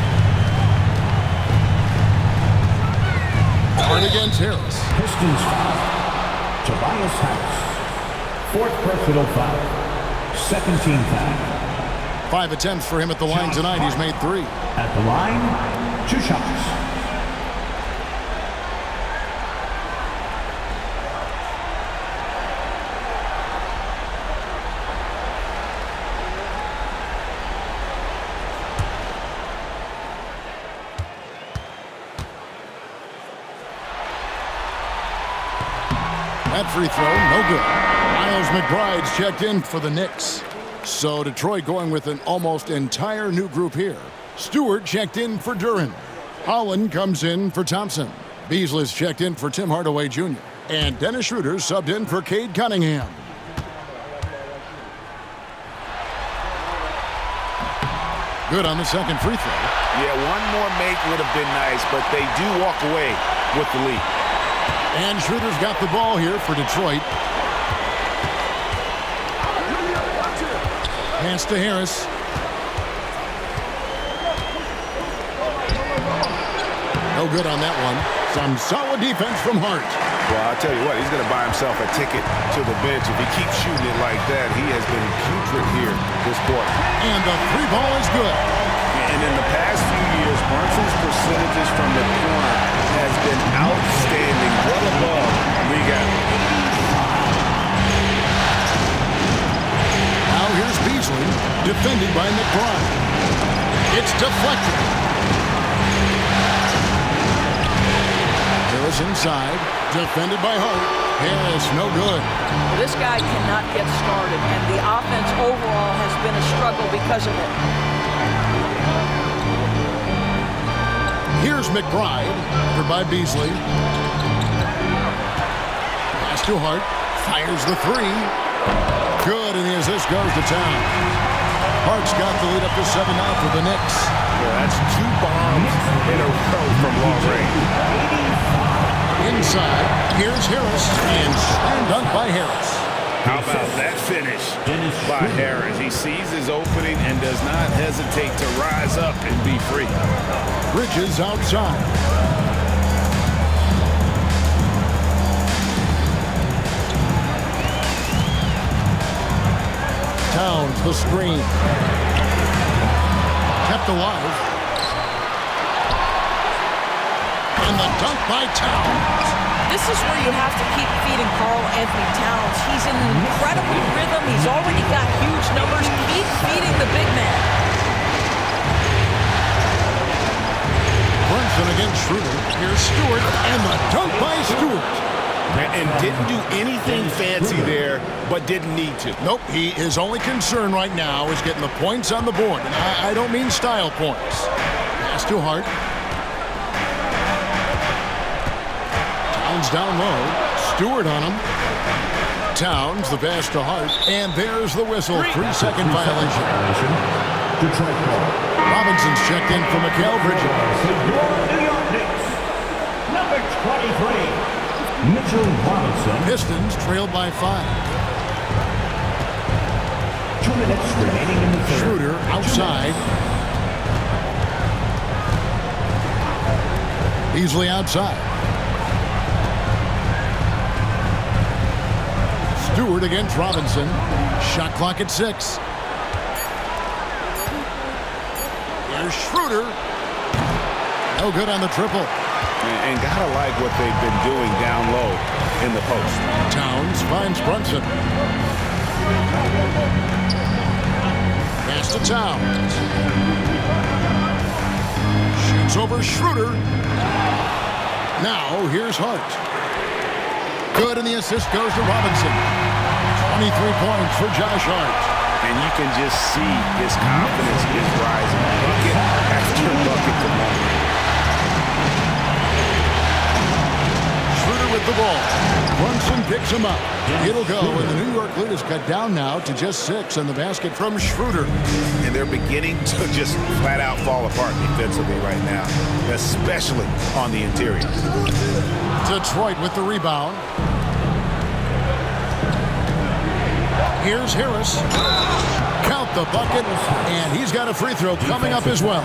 Hard against Harris. Pistons foul. Tobias Harris. 4th personal foul. 2nd team foul. 5 attempts for him at the line tonight. He's made 3. At the line, 2 shots. That free throw, no good. Miles McBride's checked in for the Knicks. So Detroit going with an almost entire new group here. Stewart checked in for Duran. Holland comes in for Thompson. Beasley's checked in for Tim Hardaway Jr. And Dennis Schroeder subbed in for Cade Cunningham. Good on the second free throw. Yeah, one more make would have been nice, but they do walk away with the lead. And Schroeder's got the ball here for Detroit. Pass to Harris. No good on that one. Some solid defense from Hart. Well, I'll tell you what, he's going to buy himself a ticket to the bench. If he keeps shooting it like that, he has been putrid here this quarter. And the 3 ball is good. And in the past few years, Brunson's percentages from the corner has been outstanding, well above league average. Now here's Beasley, defended by McBride. It's deflected. Harris inside, defended by Hart. Yes, no good. This guy cannot get started, and the offense overall has been a struggle because of it. Here's McBride, covered by Beasley. Pass to Hart, fires the three. Good, and the assist goes to Town. Hart's got the lead up to 7 now for the Knicks. Yeah, that's 2 bombs in a row from long range. Inside, here's Harris, and slam dunk by Harris. How about that finish by Harris? He sees his opening and does not hesitate to rise up and be free. Bridges outside. Towns the screen. Kept alive. And the dunk by Towns. This is where you have to keep feeding Karl Anthony Towns. He's in an incredible rhythm. He's already got huge numbers. Keep feeding the big man. Brunson against Schroeder. Here's Stewart, and the dunk by Stewart. And didn't do anything fancy there, but didn't need to. Nope, his only concern right now is getting the points on the board. And I don't mean style points. Pass to Hart. Towns down low. Stewart on him. Towns, the pass to Hart. And there's the whistle. 3-second violation. Detroit ball. Robinson's checked in for Mikal Bridges. New York Knicks. Number 23. Mitchell Robinson. Pistons trailed by 5. 2 minutes remaining in the third. Schroeder outside. Beasley outside. Stewart against Robinson. Shot clock at 6. Here's Schroeder. No good on the triple. And gotta like what they've been doing down low in the post. Towns finds Brunson. Pass to Towns. Shoots over Schroeder. Now here's Hart. Good, and the assist goes to Robinson. 23 points for Josh Hart. And you can just see his confidence is rising. Bucket after bucket to long range. Schroeder with the ball. Brunson picks him up. It'll go, and the New York lead is cut down now to just 6 on the basket from Schroeder. And they're beginning to just flat out fall apart defensively right now, especially on the interior. Detroit with the rebound. Here's Harris. Count the bucket, and he's got a free throw coming up as well.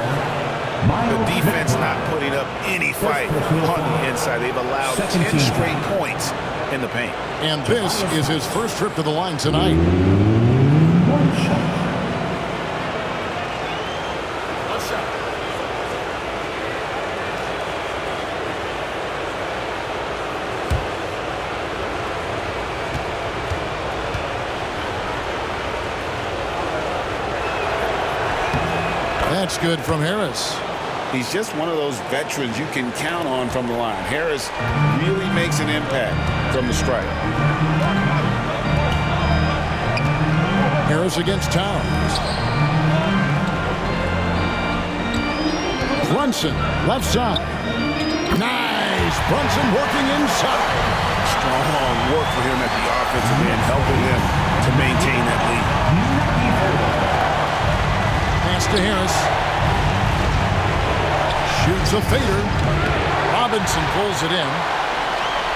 The defense not putting up any fight on the inside. They've allowed 10 straight points in the paint. And this is his first trip to the line tonight. That's good from Harris. He's just one of those veterans you can count on from the line. Harris really makes an impact from the stripe. Harris against Towns. Brunson, left side. Nice. Brunson working inside. Strong work for him at the offensive end, helping them to maintain that lead. Pass to Harris. Shoots a fader. Robinson pulls it in.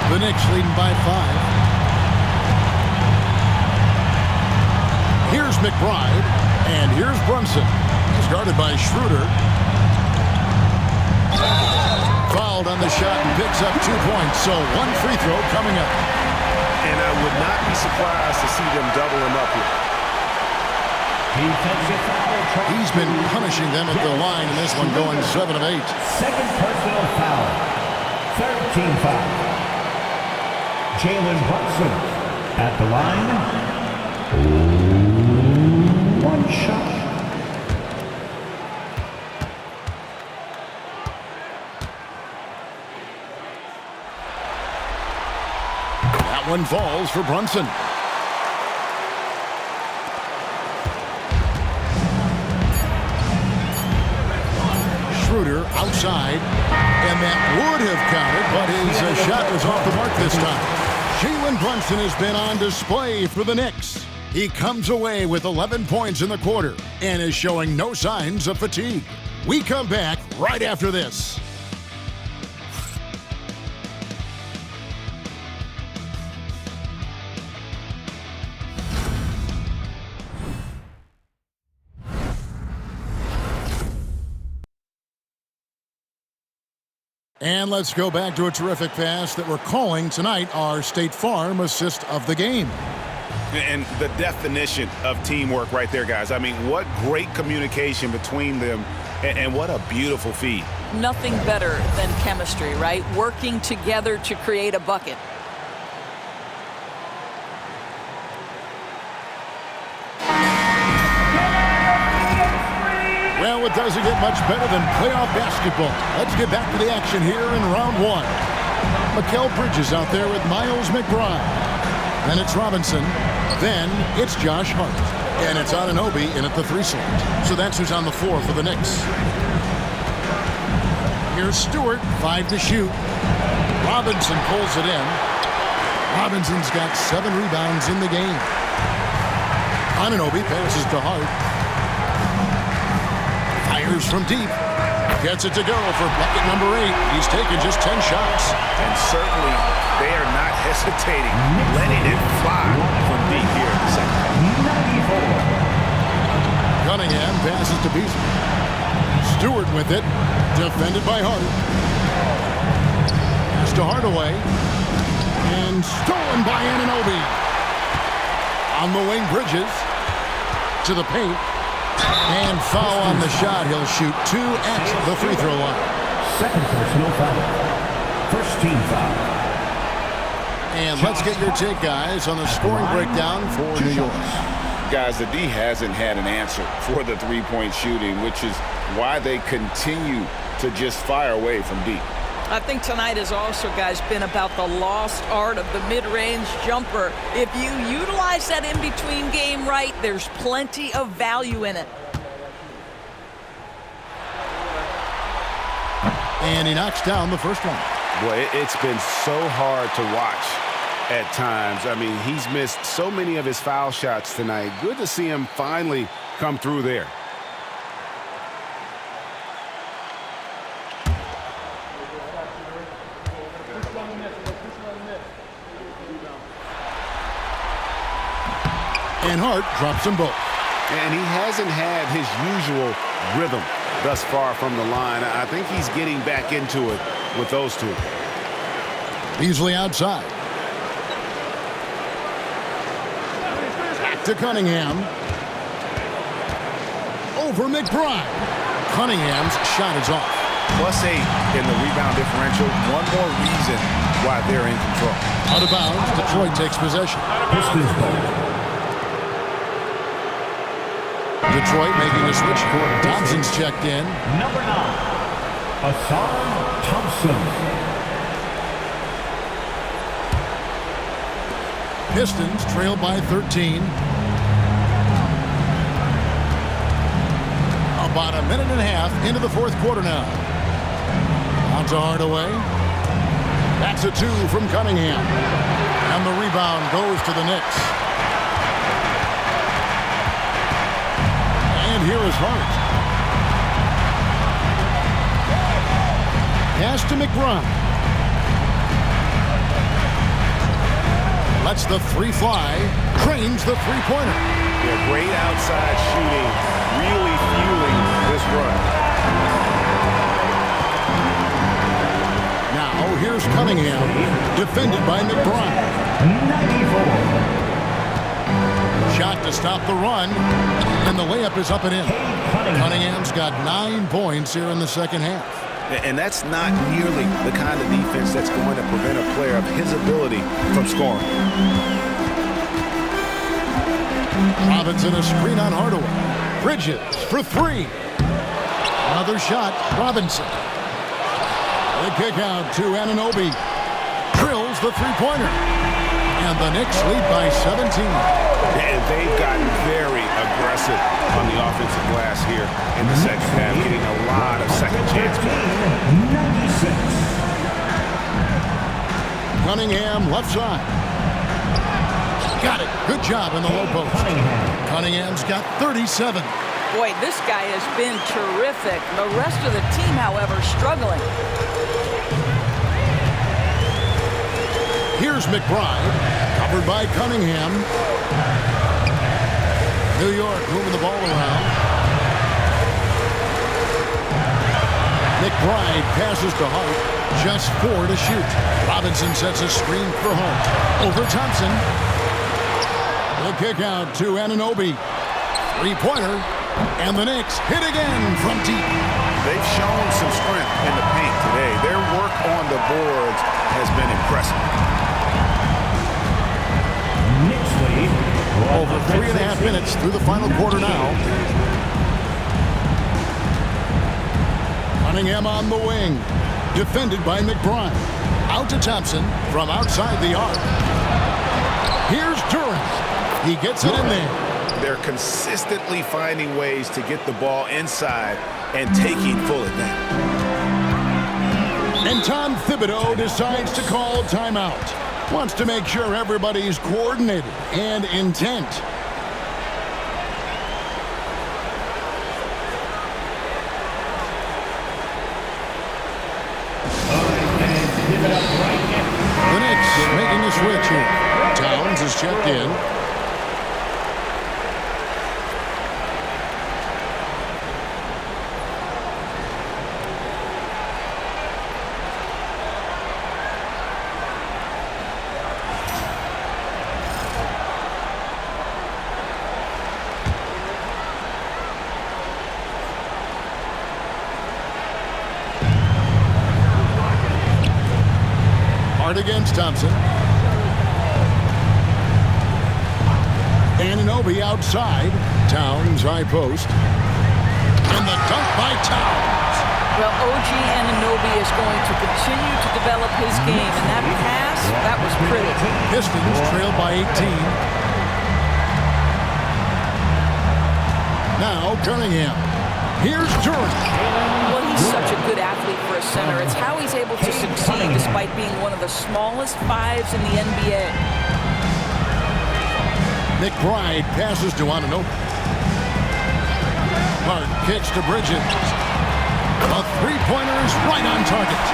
The Knicks leading by 5. Here's McBride. And here's Brunson. He's guarded by Schroeder. Fouled on the shot and picks up 2 points. So 1 free throw coming up. And I would not be surprised to see them double him up here. He's been punishing them at the line in this one, going 7 of 8. Second personal foul. 13 foul. Jalen Brunson at the line. 1 shot. That That one falls for Brunson. Schroeder outside, and that would have counted, but his shot was off the mark this time. Jalen Brunson has been on display for the Knicks. He comes away with 11 points in the quarter and is showing no signs of fatigue. We come back right after this. And let's go back to a terrific pass that we're calling tonight our State Farm assist of the game. And the definition of teamwork right there, guys. I mean, what great communication between them, and what a beautiful feed. Nothing better than chemistry, right? Working together to create a bucket. Well, it doesn't get much better than playoff basketball. Let's get back to the action here in round one. Mikal Bridges out there with Miles McBride. Then it's Robinson. Then it's Josh Hart. And it's Anunoby in at the 3 slot. So that's who's on the floor for the Knicks. Here's Stewart, 5 to shoot. Robinson pulls it in. Robinson's got 7 rebounds in the game. Anunoby passes to Hart. Fires from deep. Gets it to go for bucket number 8. He's taken just 10 shots. And certainly they are not hesitating, letting it fly from deep here in the second half. Cunningham passes to Beasley. Stewart with it. Defended by Hart. Pass to Hardaway. And stolen by Anunoby. On the wing, Bridges. To the paint. And foul on the shot. He'll shoot 2 at the free throw line. Second personal foul. First team foul. And let's get your take, guys, on the scoring breakdown for New York. Guys, the D hasn't had an answer for the three-point shooting, which is why they continue to just fire away from deep. I think tonight has also, guys, been about the lost art of the mid-range jumper. If you utilize that in-between game right, there's plenty of value in it. And he knocks down the first one. Boy, it's been so hard to watch at times. I mean, he's missed so many of his foul shots tonight. Good to see him finally come through there. And Hart drops them both. And he hasn't had his usual rhythm thus far from the line. I think he's getting back into it with those two. Beasley outside. Back to Cunningham. Over McBride. Cunningham's shot is off. +8 in the rebound differential. One more reason why they're in control. Out of bounds, Detroit takes possession. Pistons ball. Detroit making a switch. Thompson's checked in. Number 9, Hassan Thompson. Pistons trail by 13. About a minute and a half into the fourth quarter now. On to Hardaway. That's a 2 from Cunningham. And the rebound goes to the Knicks. And here is Hart. Pass to McBride. Lets the 3 fly. Trains the three-pointer. Yeah, great outside shooting. Really fueling this run. Now here's Cunningham. Defended by McBride. 94. Shot to stop the run. And the layup is up and in. Cunningham's got 9 points here in the second half. And that's not nearly the kind of defense that's going to prevent a player of his ability from scoring. Robinson a screen on Hardaway. Bridges for 3. Another shot. Robinson. The kick out to Anunoby. Drills the three-pointer. And the Knicks lead by 17. And they've gotten very aggressive on the offensive glass here in the second half, getting a lot of second chance points. Cunningham, left side. Got it. Good job in the low post. Cunningham's got 37. Boy, this guy has been terrific. The rest of the team, however, struggling. Here's McBride, covered by Cunningham. New York moving the ball around. McBride passes to Hart. Just 4 to shoot. Robinson sets a screen for Hart. Over Thompson. The kick out to Anunoby. Three-pointer. And the Knicks hit again from deep. They've shown some strength in the paint today. Their work on the boards has been impressive. Over 3.5 minutes through the final quarter now. Cunningham on the wing. Defended by McBride. Out to Thompson from outside the arc. Here's Durant. He gets it in there. They're consistently finding ways to get the ball inside and taking full advantage. And Tom Thibodeau decides to call timeout. Wants to make sure everybody's coordinated and intent. The Knicks making a switch here. Towns is checked in. Against Thompson. Anunoby outside. Towns high post. And the dunk by Towns. Well, OG Anunoby is going to continue to develop his game, and that pass, that was pretty. Pistons trail by 18. Now Cunningham. Here's Durant. Well, he's such a good athlete for a center. It's how he's able to succeed despite being one of the smallest fives in the NBA. McBride passes to Anunoby. Hart kicks to Bridges. A three-pointer is right on target.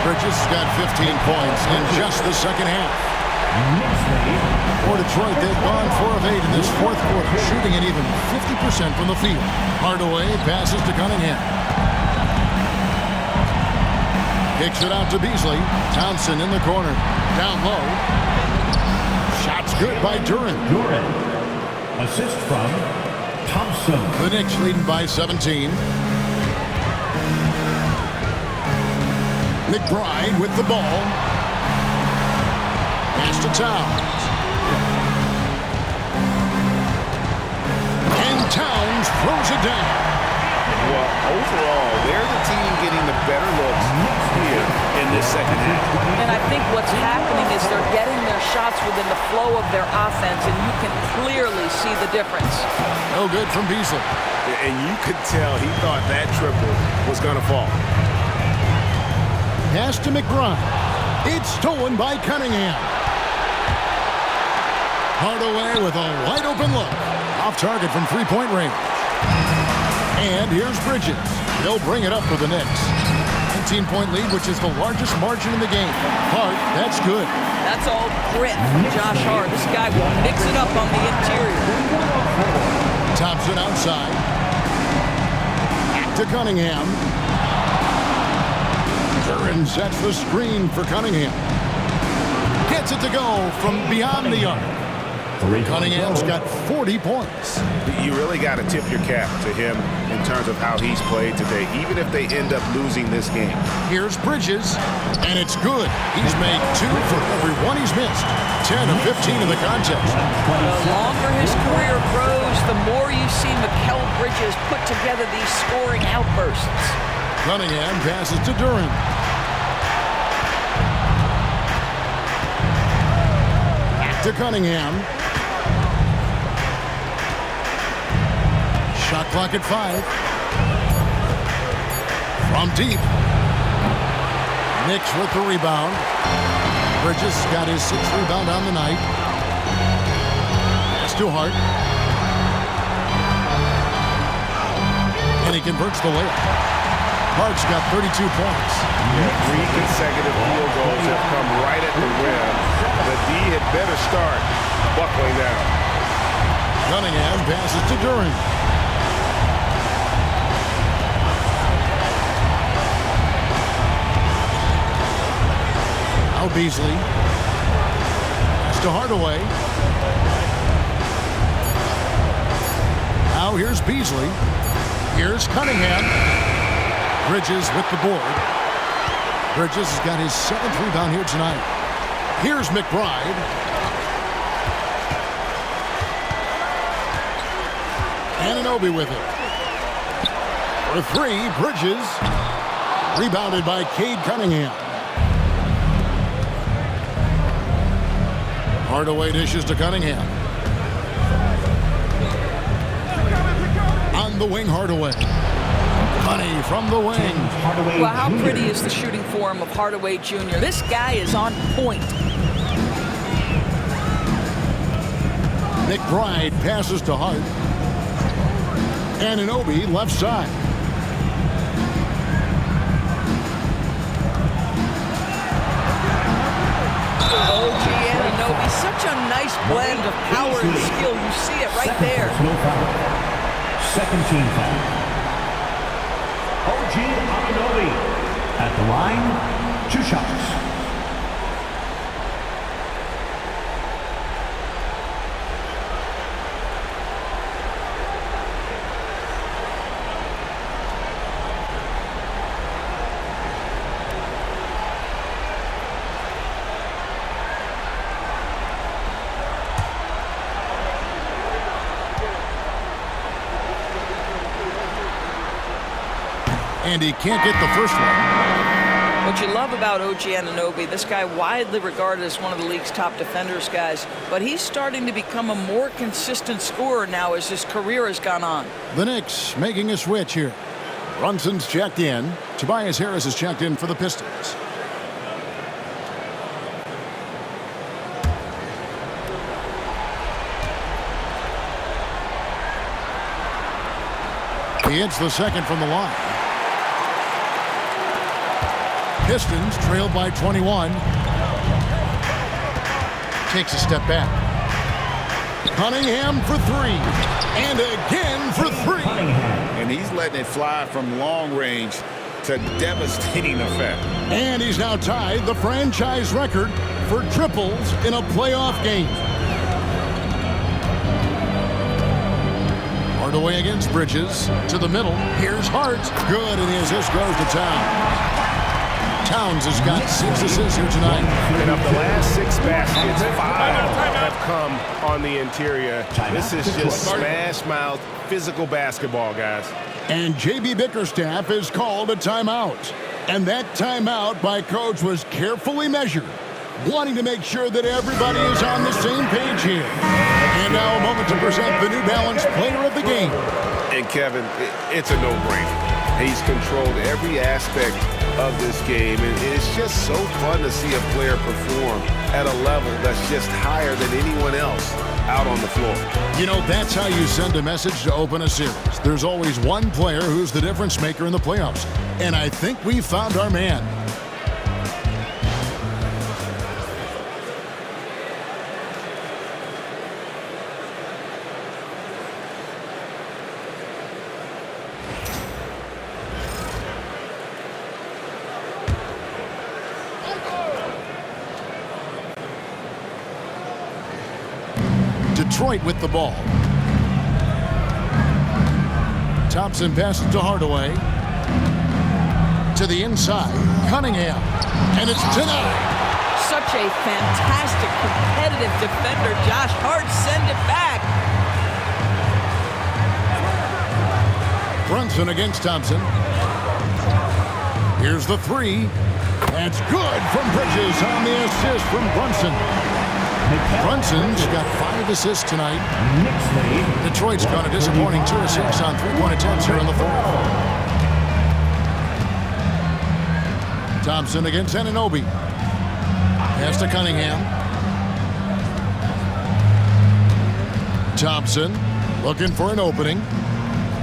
Bridges got 15 points in just the second half. For Detroit, they've gone 4 of 8 in this fourth quarter, shooting at even 50% from the field. Hardaway passes to Cunningham. Kicks it out to Beasley. Thompson in the corner. Down low. Shot's good by Durant. Assist from Thompson. The Knicks leading by 17. McBride with the ball. Pass to Towns. And Towns throws it down. Well, overall, they're the team getting the better looks here in this second half. And I think what's happening is they're getting their shots within the flow of their offense, and you can clearly see the difference. No good from Beasley. And you could tell he thought that triple was going to fall. Pass to McBride. It's stolen by Cunningham. Hardaway with a wide open look. Off target from three-point range. And here's Bridges. He'll bring it up for the Knicks. 19-point lead, which is the largest margin in the game. Hart, that's good. That's all grit from Josh Hart. This guy will mix it up on the interior. Thompson outside. Back to Cunningham. Durant sets the screen for Cunningham. Gets it to go from beyond the arc. Cunningham's got 40 points. You really got to tip your cap to him in terms of how he's played today, even if they end up losing this game. Here's Bridges, and it's good. He's made 2 for every one he's missed. 10 of 15 in the contest. The longer his career grows, the more you see Mikal Bridges put together these scoring outbursts. Cunningham passes to Durant. to Cunningham. Shot clock at 5. From deep. Knicks with the rebound. Bridges got his 6th rebound on the night. Pass to Hart. And he converts the layup. Hart's got 32 points. Yeah, 3 consecutive field goals have come right at the rim. The D had better start buckling down. Cunningham passes to Duran. Now Beasley. Pass to Hardaway. Now here's Beasley. Here's Cunningham. Bridges with the board. Bridges has got his 7th rebound here tonight. Here's McBride. Anunoby with it. For 3, Bridges. Rebounded by Cade Cunningham. Hardaway dishes to Cunningham. On the wing, Hardaway. Money from the wing. Well, how pretty is the shooting form of Hardaway Jr.? This guy is on point. McBride passes to Hart. Anunoby left side. OG Anunoby, such a nice blend of power and skill. You see it right there. Second team foul. OG Anunoby at the line, 2 shots. And he can't get the first one. What you love about OG Anunoby, this guy widely regarded as one of the league's top defenders, guys, but he's starting to become a more consistent scorer now as his career has gone on. The Knicks making a switch here. Brunson's checked in. Tobias Harris is checked in for the Pistons. He hits the second from the line. Pistons trailed by 21. Takes a step back. Cunningham for 3. And again for 3. And he's letting it fly from long range to devastating effect. And he's now tied the franchise record for triples in a playoff game. Hardaway against Bridges. To the middle. Here's Hart. Good, and the assist goes to Towns. Towns has got 6 assists here tonight. And of the last 6 baskets, 5 have come on the interior. This is just smash-mouth, physical basketball, guys. And J.B. Bickerstaff has called a timeout. And that timeout by Coach was carefully measured, wanting to make sure that everybody is on the same page here. And now a moment to present the New Balance Player of the Game. And Kevin, it's a no-brainer. He's controlled every aspect of this game, and it's just so fun to see a player perform at a level that's just higher than anyone else out on the floor. You know, that's how you send a message to open a series. There's always one player who's the difference maker in the playoffs, and I think we found our man. Detroit with the ball. Thompson passes to Hardaway. To the inside. Cunningham. And it's denied. Such a fantastic, competitive defender. Josh Hart, send it back. Brunson against Thompson. Here's the 3. That's good from Bridges on the assist from Brunson. Brunson's got 5 assists tonight. Detroit's gone a disappointing 2 of 6 on 3-point attempts here in the fourth. Thompson against Anunoby. Pass to Cunningham. Thompson looking for an opening.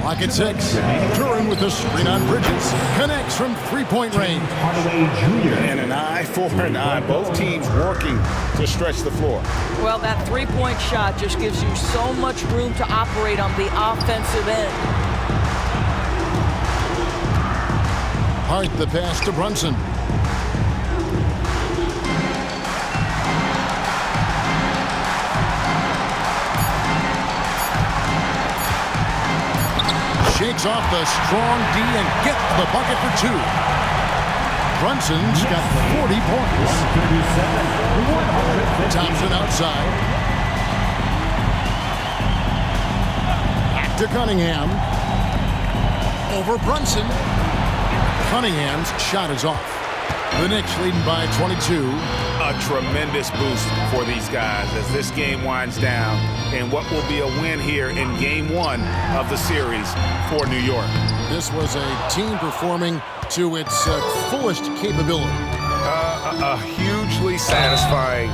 Clock at 6. Curran with the screen on Bridges. Connects from 3-point range. And an eye for an eye. Both teams working to stretch the floor. Well, that 3-point shot just gives you so much room to operate on the offensive end. Hart the pass to Brunson. Shakes off the strong D and gets the bucket for 2. Brunson's got 40 points. Thompson outside. Back to Cunningham. Over Brunson. Cunningham's shot is off. The Knicks leading by 22. A tremendous boost for these guys as this game winds down in what will be a win here in Game 1 of the series for New York. This was a team performing to its fullest capability. A hugely satisfying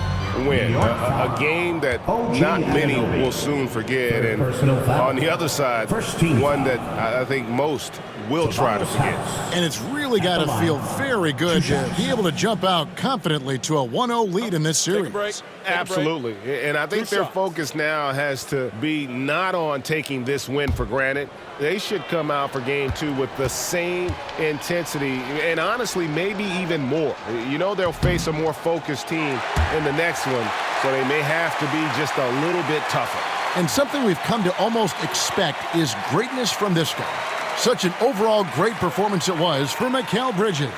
win. A game that not many will soon forget. And on the other side, one that I think most will try to forget. And it's really got to feel very good to be able to jump out confidently to a 1-0 lead in this series. Absolutely. And I think their focus now has to be not on taking this win for granted. They should come out for Game 2 with the same intensity and honestly maybe even more. You know they'll face a more focused team in the next one, so they may have to be just a little bit tougher. And something we've come to almost expect is greatness from this guy. Such an overall great performance it was for Mikal Bridges.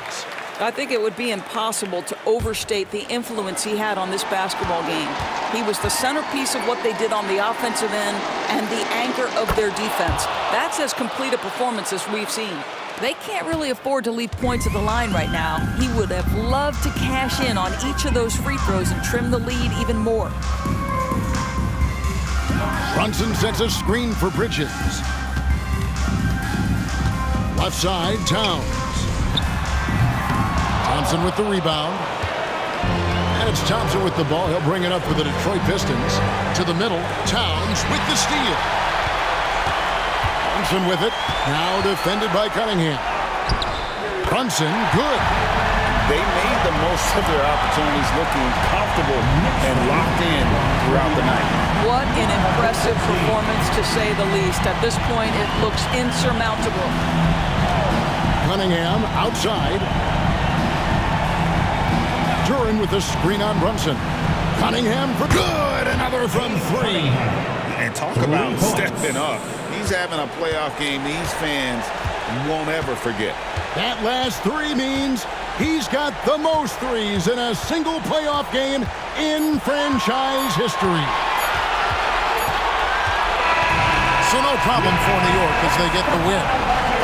I think it would be impossible to overstate the influence he had on this basketball game. He was the centerpiece of what they did on the offensive end and the anchor of their defense. That's as complete a performance as we've seen. They can't really afford to leave points at the line right now. He would have loved to cash in on each of those free throws and trim the lead even more. Brunson sets a screen for Bridges. Left side, Towns. Thompson with the rebound. And it's Thompson with the ball. He'll bring it up for the Detroit Pistons. To the middle, Towns with the steal. Brunson with it. Now defended by Cunningham. Brunson, good. They made the most of their opportunities, looking comfortable and locked in throughout the night. What an impressive performance, to say the least. At this point, it looks insurmountable. Cunningham outside. Duran with the screen on Brunson. Cunningham for good. Another from 3. And talk about stepping up. He's having a playoff game these fans won't ever forget. That last 3 means he's got the most threes in a single playoff game in franchise history. So no problem for New York as they get the win.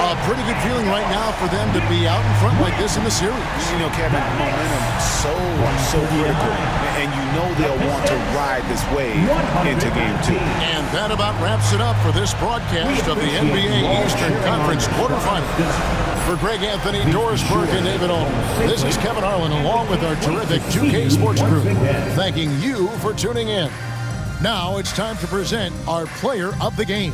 A pretty good feeling right now for them to be out in front like this in the series. You know, Kevin, momentum so critical. And you know they'll want to ride this wave into Game 2. And that about wraps it up for this broadcast of the NBA Eastern Conference quarterfinals. For Greg Anthony, Doris Burke, and David Olin, this is Kevin Harlan along with our terrific 2K Sports crew, thanking you for tuning in. Now it's time to present our player of the game.